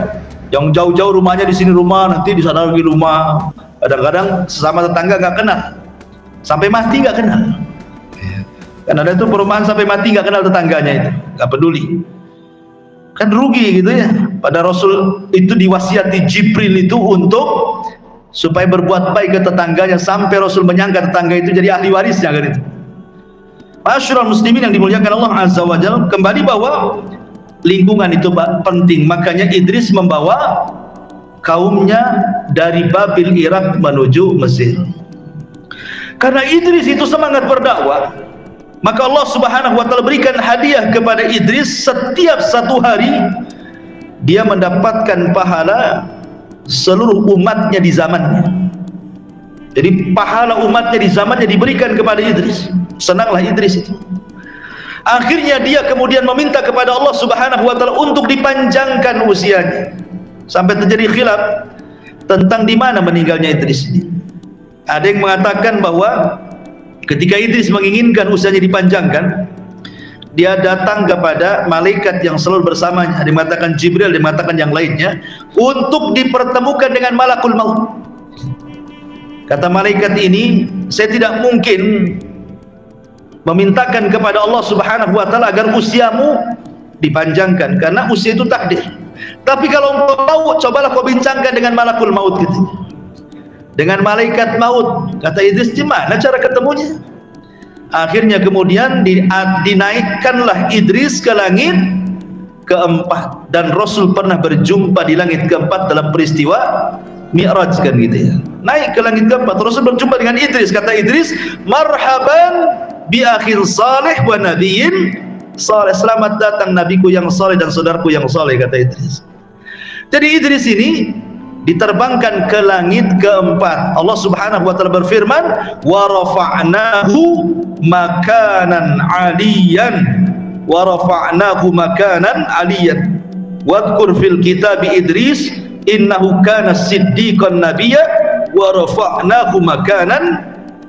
yang jauh-jauh rumahnya di sini rumah, nanti di sana lagi rumah. Kadang-kadang sesama tetangga nggak kenal, sampai mati nggak kenal. Kan ada tuh perumahan sampai mati nggak kenal tetangganya, itu nggak peduli, kan rugi gitu ya. Pada Rasul itu diwasiati Jibril itu untuk supaya berbuat baik ke tetangganya, sampai Rasul menyangka tetangga itu jadi ahli warisnya kan itu. Masyarul muslimin yang dimuliakan Allah Azza wa Jalla, kembali bahwa lingkungan itu penting. Makanya Idris membawa kaumnya dari Babil Irak menuju Mesir. Karena Idris itu semangat berdakwah, maka Allah Subhanahu wa ta'ala berikan hadiah kepada Idris. Setiap satu hari dia mendapatkan pahala seluruh umatnya di zamannya. Jadi pahala umatnya di zamannya diberikan kepada Idris. Senanglah Idris itu. Akhirnya dia kemudian meminta kepada Allah Subhanahu wa ta'ala untuk dipanjangkan usianya. Sampai terjadi khilaf tentang di mana meninggalnya Idris ini. Ada yang mengatakan bahwa ketika Idris menginginkan usianya dipanjangkan, dia datang kepada malaikat yang selalu bersamanya. Ada yang mengatakan Jibril, ada yang mengatakan yang lainnya, untuk dipertemukan dengan malakul maut. Kata malaikat ini, saya tidak mungkin memintakan kepada Allah Subhanahu wa ta'ala agar usiamu dipanjangkan, karena usia itu takdir. Tapi kalau engkau tahu, cobalah kau bincangkan dengan malakul maut gitu. Dengan malaikat maut. Kata Idris, gimana cara ketemunya? Akhirnya kemudian dinaikkanlah Idris ke langit keempat, dan Rasul pernah berjumpa di langit keempat dalam peristiwa Mi'raj kan gitu ya. Naik ke langit keempat, Rasul berjumpa dengan Idris. Kata Idris, marhaban bi akhir salih wa nabiyyin salih, selamat datang nabiku yang saleh dan saudaraku yang saleh, kata Idris. Jadi Idris ini diterbangkan ke langit keempat. Allah Subhanahu wa ta'ala berfirman, wa rafa'nahu makanan aliyan, wa rafa'nahu makanan aliyan wadhkur fil kitab Idris innahu kana siddiqan nabiyya wa rafa'nahu makanan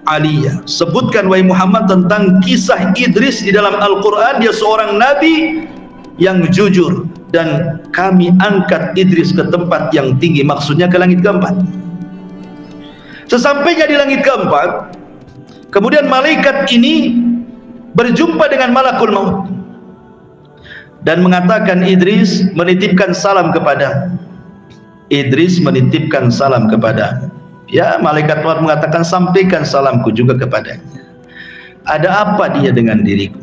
aliyah. Sebutkan wahai Muhammad tentang kisah Idris di dalam Al-Quran. Dia seorang nabi yang jujur, dan kami angkat Idris ke tempat yang tinggi, maksudnya ke langit keempat. Sesampainya di langit keempat, kemudian malaikat ini berjumpa dengan malakul maut dan mengatakan, Idris menitipkan salam kepada. Idris menitipkan salam kepada. Ya, malaikat maut mengatakan, sampaikan salamku juga kepadanya. Ada apa dia dengan diriku?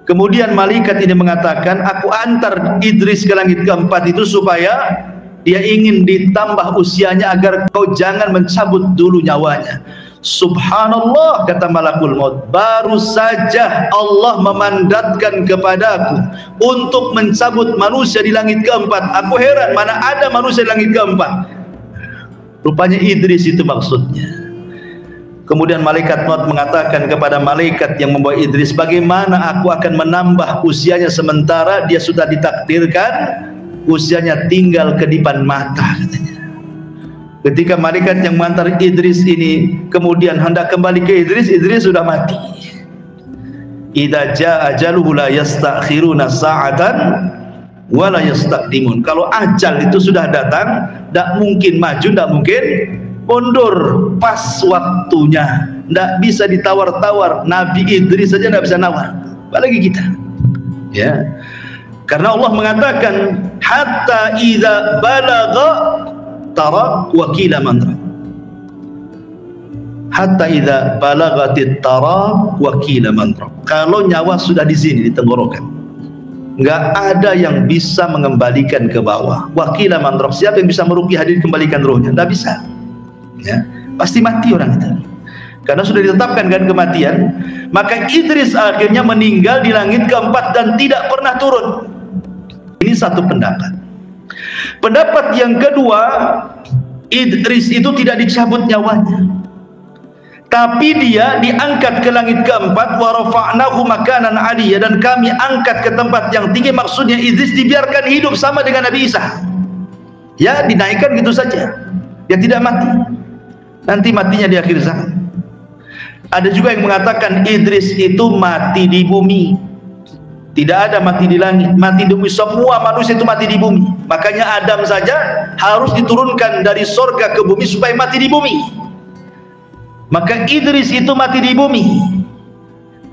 Kemudian malaikat ini mengatakan, aku antar Idris ke langit keempat itu supaya dia ingin ditambah usianya agar kau jangan mencabut dulu nyawanya. Subhanallah, kata malakul maut, baru saja Allah memandatkan kepadaku untuk mencabut manusia di langit keempat. Aku heran, mana ada manusia di langit keempat. Rupanya Idris itu maksudnya. Kemudian malaikat maut mengatakan kepada malaikat yang membawa Idris, bagaimana aku akan menambah usianya sementara dia sudah ditakdirkan usianya tinggal kedipan mata, katanya. Ketika malaikat yang mengantar Idris ini kemudian hendak kembali ke Idris, Idris sudah mati. Idza jaa ajaluhu la yastakhiruna sa'atan wa la yastaqdimun. Kalau ajal itu sudah datang, tidak mungkin maju, tidak mungkin mundur, pas waktunya, tidak bisa ditawar-tawar. Nabi Idris saja tidak bisa nawar, apalagi kita, ya. Karena Allah mengatakan hatta idza balagha tara wakila mandra, hatta idza balagatit tara wakila mandra. Kalau nyawa sudah di sini, di tenggorokan, nggak ada yang bisa mengembalikan ke bawah. Wakila mandra, siapa yang bisa meruqyah hadir kembalikan rohnya? Nggak bisa, ya, pasti mati orang itu, karena sudah ditetapkan kan kematian. Maka Idris akhirnya meninggal di langit keempat dan tidak pernah turun. Ini satu pendapat. Pendapat yang kedua, Idris itu tidak dicabut nyawanya, tapi dia diangkat ke langit keempat. Wa rafa'nahu makanan 'aliyya, dan kami angkat ke tempat yang tinggi. Maksudnya Idris dibiarkan hidup sama dengan Nabi Isa, ya, dinaikkan gitu saja, dia tidak mati. Nanti matinya di akhir zaman. Ada juga yang mengatakan Idris itu mati di bumi. Tidak ada mati di langit, mati di bumi. Semua manusia itu mati di bumi. Makanya Adam saja harus diturunkan dari sorga ke bumi supaya mati di bumi. Maka Idris itu mati di bumi.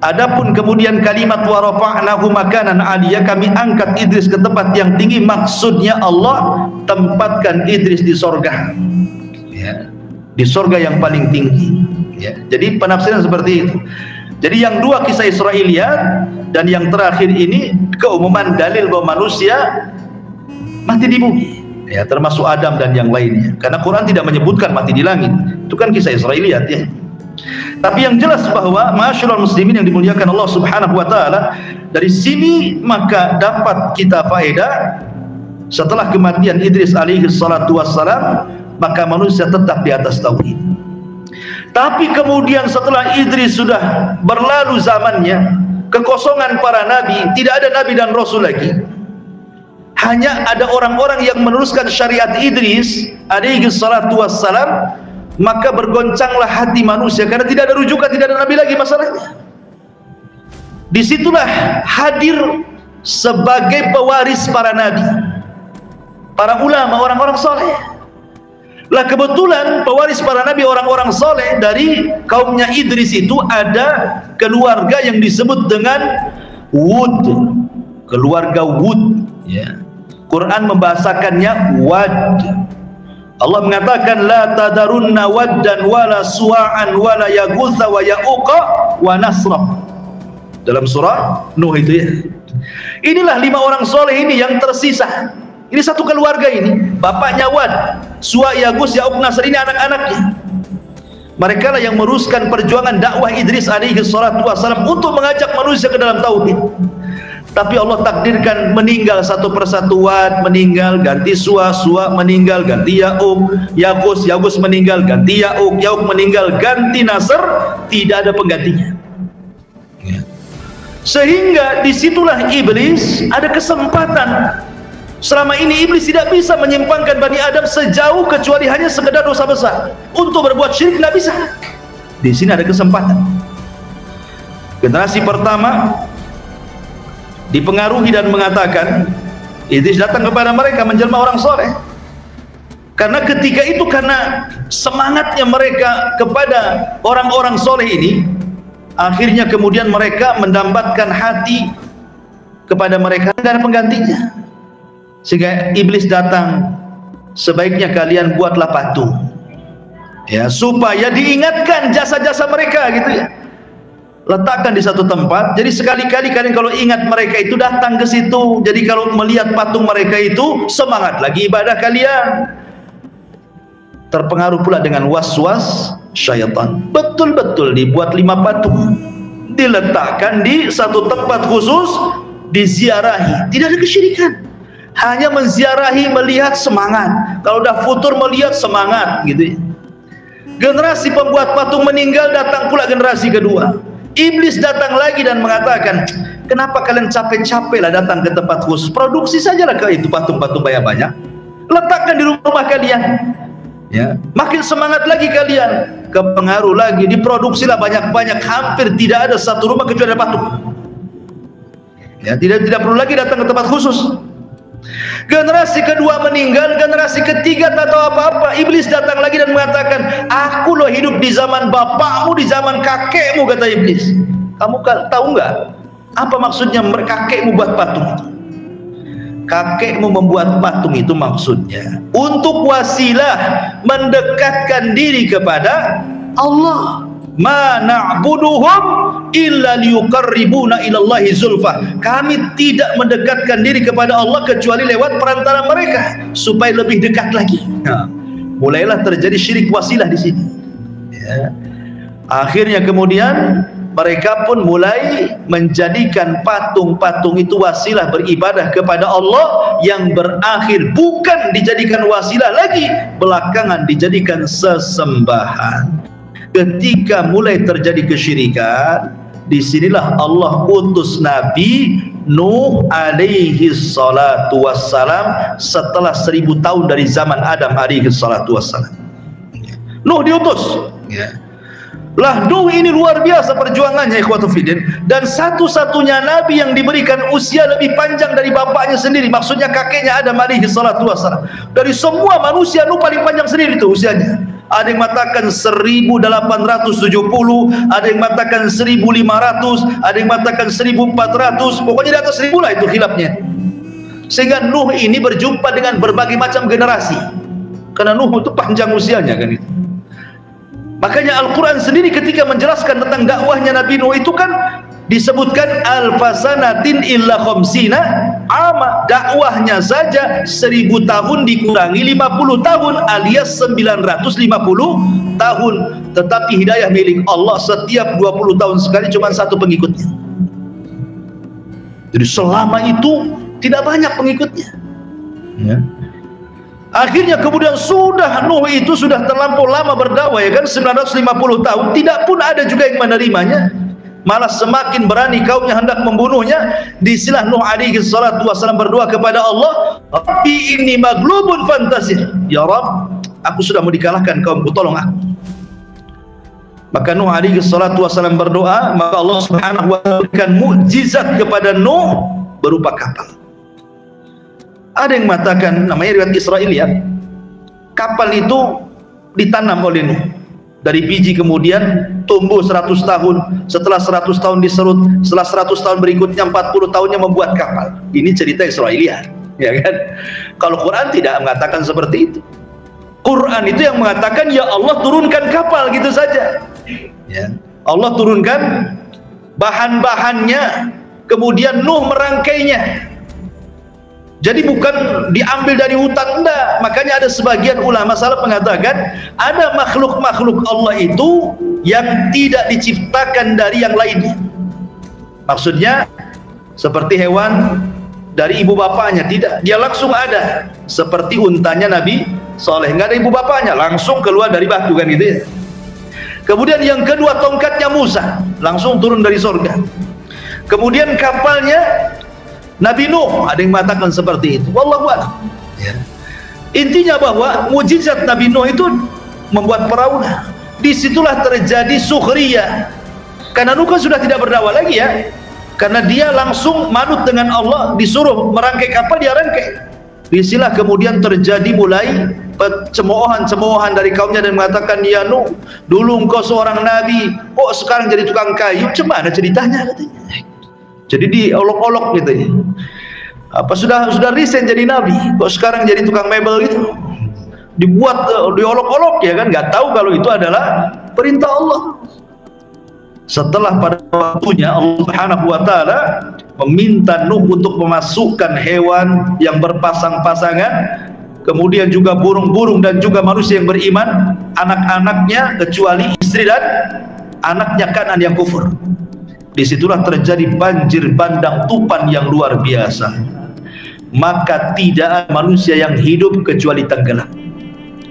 Adapun kemudian kalimat wa rafa'nahu makanan 'aliyya, kami angkat Idris ke tempat yang tinggi, maksudnya Allah tempatkan Idris di sorga, ya, di sorga yang paling tinggi, ya. Jadi penafsiran seperti itu. Jadi yang dua kisah Israiliyat dan yang terakhir ini keumuman dalil bahwa manusia mati di bumi, ya, termasuk Adam dan yang lainnya. Karena Quran tidak menyebutkan mati di langit, itu kan kisah Israiliyat, ya. Tapi yang jelas bahwa ma'asyiral muslimin yang dimuliakan Allah Subhanahu wa taala, dari sini maka dapat kita faedah, setelah kematian Idris alaihi salatu wassalam, maka manusia tetap di atas tauhid. Tapi kemudian setelah Idris sudah berlalu zamannya, kekosongan para nabi, tidak ada nabi dan rasul lagi, hanya ada orang-orang yang meneruskan syariat Idris alaihi salatu wassalam, maka bergoncanglah hati manusia karena tidak ada rujukan, tidak ada nabi lagi masalahnya. Disitulah hadir sebagai pewaris para nabi, para ulama, orang-orang soleh. Lah kebetulan pewaris para nabi, orang-orang soleh dari kaumnya Idris itu ada keluarga yang disebut dengan Wud, keluarga Wud, ya. Quran membahasakannya Wad. Allah mengatakan la tadarunna waddan wala suwa'an wala yaghutsa wa ya'uqa wa nasra, dalam surah Nuh itu, ya. Inilah 5 orang soleh ini yang tersisa. Ini satu keluarga ini, bapaknya Wad, Suwa, Yagus, Ya'uq, Nasr, ini anak-anaknya. Mereka lah yang meruskan perjuangan dakwah Idris alaihi salatu wassalam untuk mengajak manusia ke dalam tauhid. Tapi Allah takdirkan meninggal satu persatu. Wad meninggal, ganti Suwa, Suwa meninggal, ganti Ya'uq, Yagus, Yagus meninggal, ganti Ya'uq, Ya'uq meninggal, ganti Nasr, tidak ada penggantinya. Sehingga disitulah iblis ada kesempatan. Selama ini iblis tidak bisa menyimpangkan Bani Adam sejauh kecuali hanya sekedar dosa besar. Untuk berbuat syirik tidak bisa. Di sini ada kesempatan. Generasi pertama dipengaruhi dan mengatakan, Idris datang kepada mereka menjelma orang soleh. Karena ketika itu, karena semangatnya mereka kepada orang-orang soleh ini, akhirnya kemudian mereka mendambatkan hati kepada mereka, tidak ada penggantinya. Sehingga iblis datang, sebaiknya kalian buatlah patung, ya, supaya diingatkan jasa-jasa mereka, gitu, ya. Letakkan di satu tempat, jadi sekali-kali kalian kalau ingat mereka itu datang ke situ. Jadi kalau melihat patung mereka itu, semangat lagi ibadah kalian. Terpengaruh pula dengan was-was syaitan. Betul-betul dibuat 5 patung, diletakkan di satu tempat khusus, diziarahi, tidak ada kesyirikan. Hanya menziarahi, melihat semangat. Kalau udah futur melihat semangat, gitu, ya. Generasi pembuat patung meninggal, datang pula generasi kedua. Iblis datang lagi dan mengatakan, kenapa kalian capek-capek lah datang ke tempat khusus, produksi sajalah ke itu patung-patung banyak-banyak, letakkan di rumah kalian. Ya, makin semangat lagi kalian, kepengaruh lagi, diproduksilah banyak-banyak, hampir tidak ada satu rumah kecuali ada patung. Ya, tidak perlu lagi datang ke tempat khusus. Generasi kedua meninggal, generasi ketiga tak tahu apa-apa. Iblis datang lagi dan mengatakan, aku loh hidup di zaman bapakmu, di zaman kakekmu, kata iblis. Kamu tahu nggak apa maksudnya kakekmu buat patung itu? Kakekmu membuat patung itu maksudnya untuk wasilah mendekatkan diri kepada Allah. Ma na'buduhum illa liyuqarribuna ilallahi zulfa. Kami tidak mendekatkan diri kepada Allah kecuali lewat perantara mereka supaya lebih dekat lagi. Nah, mulailah terjadi syirik wasilah di sini. Ya. Akhirnya kemudian mereka pun mulai menjadikan patung-patung itu wasilah beribadah kepada Allah, yang berakhir bukan dijadikan wasilah lagi, belakangan dijadikan sesembahan. Ketika mulai terjadi kesyirikan, disinilah Allah utus Nabi Nuh alaihi salatu wassalam setelah 1000 tahun dari zaman Adam alaihi salatu wassalam. Nuh diutus. Ya. Lah Nuh ini luar biasa perjuangannya, ikhwatu fiddin, dan satu-satunya nabi yang diberikan usia lebih panjang dari bapaknya sendiri, maksudnya kakeknya Adam alaihi salatu wassalam. Dari semua manusia Nuh paling panjang sendiri itu usianya. Ada yang mengatakan 1870, ada yang mengatakan 1500, ada yang mengatakan 1400, pokoknya di atas 1000 lah itu khilafnya. Sehingga Nuh ini berjumpa dengan berbagai macam generasi, karena Nuh itu panjang usianya kan itu. Makanya Al-Quran sendiri ketika menjelaskan tentang dakwahnya Nabi Nuh itu kan disebutkan alfasanatin illa khamsina ama, dakwahnya saja 1000 tahun dikurangi 50 tahun alias 950 tahun. Tetapi hidayah milik Allah, setiap 20 tahun sekali cuma satu pengikutnya. Jadi selama itu tidak banyak pengikutnya. Ya. Akhirnya kemudian sudah Nuh itu sudah terlampau lama berdakwah, ya kan, 950 tahun, tidak pun ada juga yang menerimanya, malah semakin berani kaumnya hendak membunuhnya. Disilah Nuh alaihi salatu wasallam berdoa kepada Allah, Rabbi inni maglubun fantasir, ya Rabb, aku sudah mau dikalahkan kaumku, tolong aku. Maka Nuh alaihi salatu wasallam berdoa, maka Allah subhanahu wa ta'ala berikan mukjizat kepada Nuh berupa kapal. Ada yang mengatakan, namanya riwayat Israiliyat, kapal itu ditanam oleh Nuh. Dari biji kemudian tumbuh 100 tahun, setelah 100 tahun diserut, setelah 100 tahun berikutnya 40 tahunnya membuat kapal. Ini cerita Israiliyat, ya kan? Kalau Quran tidak mengatakan seperti itu. Quran itu yang mengatakan, ya Allah turunkan kapal gitu saja. Ya. Allah turunkan bahan-bahannya, kemudian Nuh merangkainya. Jadi bukan diambil dari hutan, enggak. Makanya ada sebagian ulama salaf mengatakan ada makhluk-makhluk Allah itu yang tidak diciptakan dari yang lainnya. Maksudnya seperti hewan dari ibu bapaknya, tidak, dia langsung ada. Seperti untanya Nabi Saleh, enggak ada ibu bapaknya, langsung keluar dari batu kan gitu ya. Kemudian yang kedua, tongkatnya Musa langsung turun dari surga. Kemudian kapalnya Nabi Nuh, ada yang mengatakan seperti itu. Wallahu a'lam. Ya. Intinya bahwa mukjizat Nabi Nuh itu membuat perahu. Disitulah terjadi sukhriyah. Karena Nuh kan sudah tidak berdakwah lagi ya. Karena dia langsung manut dengan Allah, disuruh merangkai kapal, dia rangkai. Disitulah kemudian terjadi mulai cemoohan-cemoohan dari kaumnya dan mengatakan, ya Nuh, dulu engkau seorang nabi, kok sekarang jadi tukang kayu? Gimana ceritanya katanya? Jadi diolok-olok gitu ya. Apa sudah resign jadi nabi, kok sekarang jadi tukang mebel gitu? Dibuat diolok-olok ya kan, nggak tahu kalau itu adalah perintah Allah. Setelah pada waktunya Allah Subhanahu wa taala meminta Nuh untuk memasukkan hewan yang berpasang-pasangan, kemudian juga burung-burung dan juga manusia yang beriman, anak-anaknya kecuali istri dan anaknya Kanan yang kufur. Disitulah terjadi banjir bandang tupan yang luar biasa. Maka tidak ada manusia yang hidup kecuali tenggelam.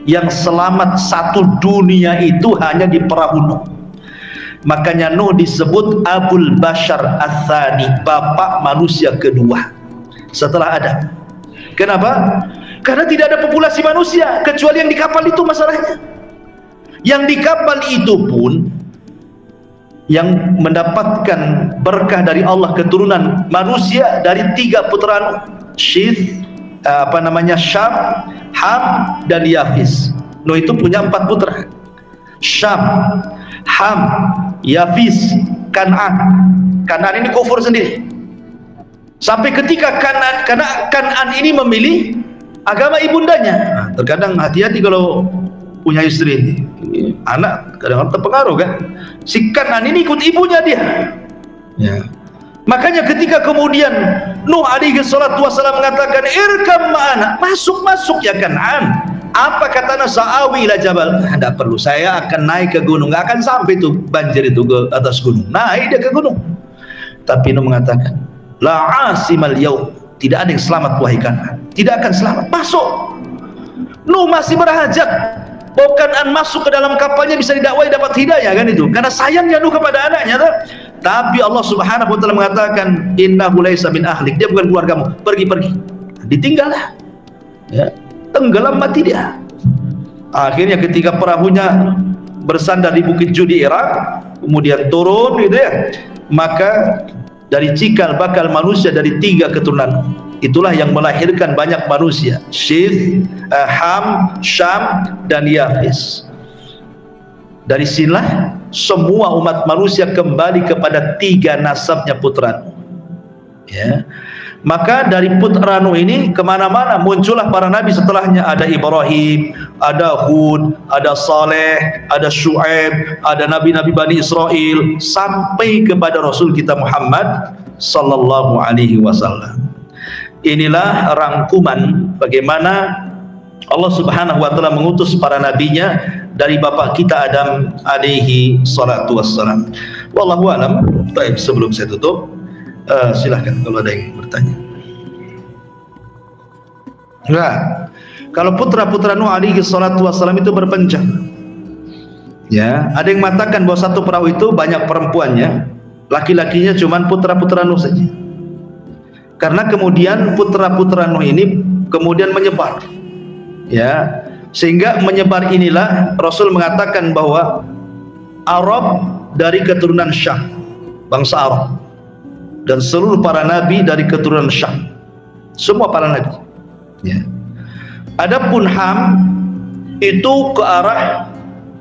Yang selamat satu dunia itu hanya di perahu Nuh. Makanya Nuh disebut Abul Bashar Ats-Tsani, bapak manusia kedua setelah Adam. Kenapa? Karena tidak ada populasi manusia kecuali yang di kapal itu masalahnya. Yang di kapal itu pun yang mendapatkan berkah dari Allah keturunan manusia dari 3 putra Nuh, Syith, Syam, Ham, dan Yafis. Nuh itu punya 4 putra, Syam, Ham, Yafis, Kan'an. Kan'an ini kufur sendiri. Sampai ketika Kan'an ini memilih agama ibundanya. Nah, terkadang hati-hati kalau punya istri, anak kadang-kadang terpengaruh kan. Si Kan'an ini ikut ibunya dia. Ya. Makanya ketika kemudian Nuh alaihi salatu wassalam mengatakan irkam ma'ana, masuk ya Kan'an. Apa kata Sa'awi ila jabal? Tidak perlu, saya akan naik ke gunung, nggak akan sampai itu banjir itu ke atas gunung. Naik dia ke gunung. Tapi Nuh mengatakan la asimal yaum, tidak ada yang selamat wahai Kan'an, tidak akan selamat. Masuk. Nuh masih berhajat bahwa Kan'an masuk ke dalam kapalnya bisa didakwai dapat hidayah kan itu, karena sayangnya Nuh kepada anaknya tuh. Tapi Allah subhanahu wa ta'ala mengatakan innahu laisa min ahlik, dia bukan keluargamu, pergi. Ditinggallah ya, tenggelam mati dia. Akhirnya ketika perahunya bersandar di Bukit Judi Irak, kemudian turun gitu ya, maka dari cikal bakal manusia dari 3 keturunan itulah yang melahirkan banyak manusia, Syith, Ham, Syam, dan Yafis. Dari sinilah semua umat manusia kembali kepada 3 nasabnya putra Nuh ya. Maka dari putra Nuh ini kemana-mana muncullah para nabi setelahnya. Ada Ibrahim, ada Hud, ada Saleh, ada Syuaib, ada nabi-nabi Bani Israel, sampai kepada Rasul kita Muhammad sallallahu alaihi wasallam. Inilah rangkuman bagaimana Allah subhanahu wa ta'ala mengutus para nabinya dari bapak kita Adam alaihi salatu wassalam. Wallahu alam. Baik, sebelum saya tutup, silahkan kalau ada yang bertanya. Nah, kalau putra-putra Nuh alaihi salatu wassalam itu berpencar ya, ada yang mengatakan bahwa satu perahu itu banyak perempuannya, laki-lakinya cuman putra-putra Nuh saja. Karena kemudian putra-putra Nuh ini kemudian menyebar ya, sehingga menyebar inilah Rasul mengatakan bahwa Arab dari keturunan Syam, bangsa Arab, dan seluruh para nabi dari keturunan Syam, semua para nabi ya. Adapun Ham itu ke arah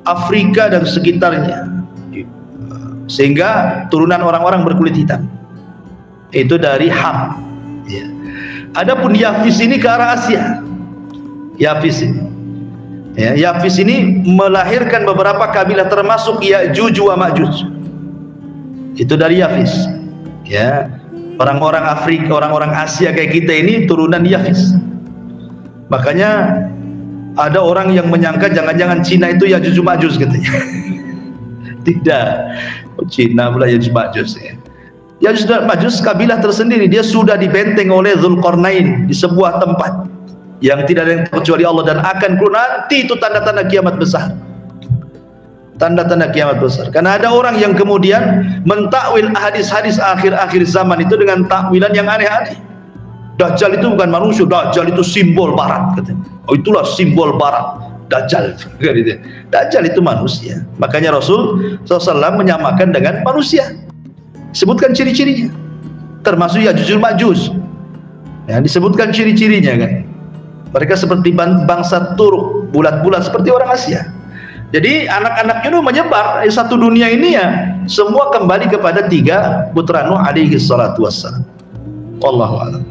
Afrika dan sekitarnya, sehingga turunan orang-orang berkulit hitam itu dari Ham ya. Adapun Yafis ini ke arah Asia. Yafis ini ya, Yafis ini melahirkan beberapa kabilah termasuk Ya'juj wa Ma'juj, itu dari Yafis ya. Orang-orang Afrika, orang-orang Asia kayak kita ini turunan Yafis. Makanya ada orang yang menyangka jangan-jangan Cina itu Ya'juj wa Ma'juj katanya. Tidak, Cina pula Ya'juj wa Ma'juj ya. Ya'juj wa Ma'juj kabilah tersendiri, dia sudah dibenteng oleh Dzulqarnain di sebuah tempat yang tidak ada yang kecuali Allah, dan akan keluar nanti itu tanda-tanda kiamat besar. Tanda-tanda kiamat besar. Karena ada orang yang kemudian mentakwil hadis-hadis akhir-akhir zaman itu dengan takwilan yang aneh-aneh. Dajjal itu bukan manusia, Dajjal itu simbol barat katanya. Oh, itulah simbol barat, Dajjal. Dajjal itu manusia. Makanya Rasul SAW menyamakan dengan manusia. Sebutkan ciri-cirinya. Termasuk Ya'juj wa Ma'juj. Ya, disebutkan ciri-cirinya kan. Mereka seperti bangsa Turk, bulat-bulat seperti orang Asia. Jadi anak-anaknya itu menyebar di satu dunia ini ya, semua kembali kepada 3 putra Nuh alaihi salatu wassalam. Wallahu a'lam.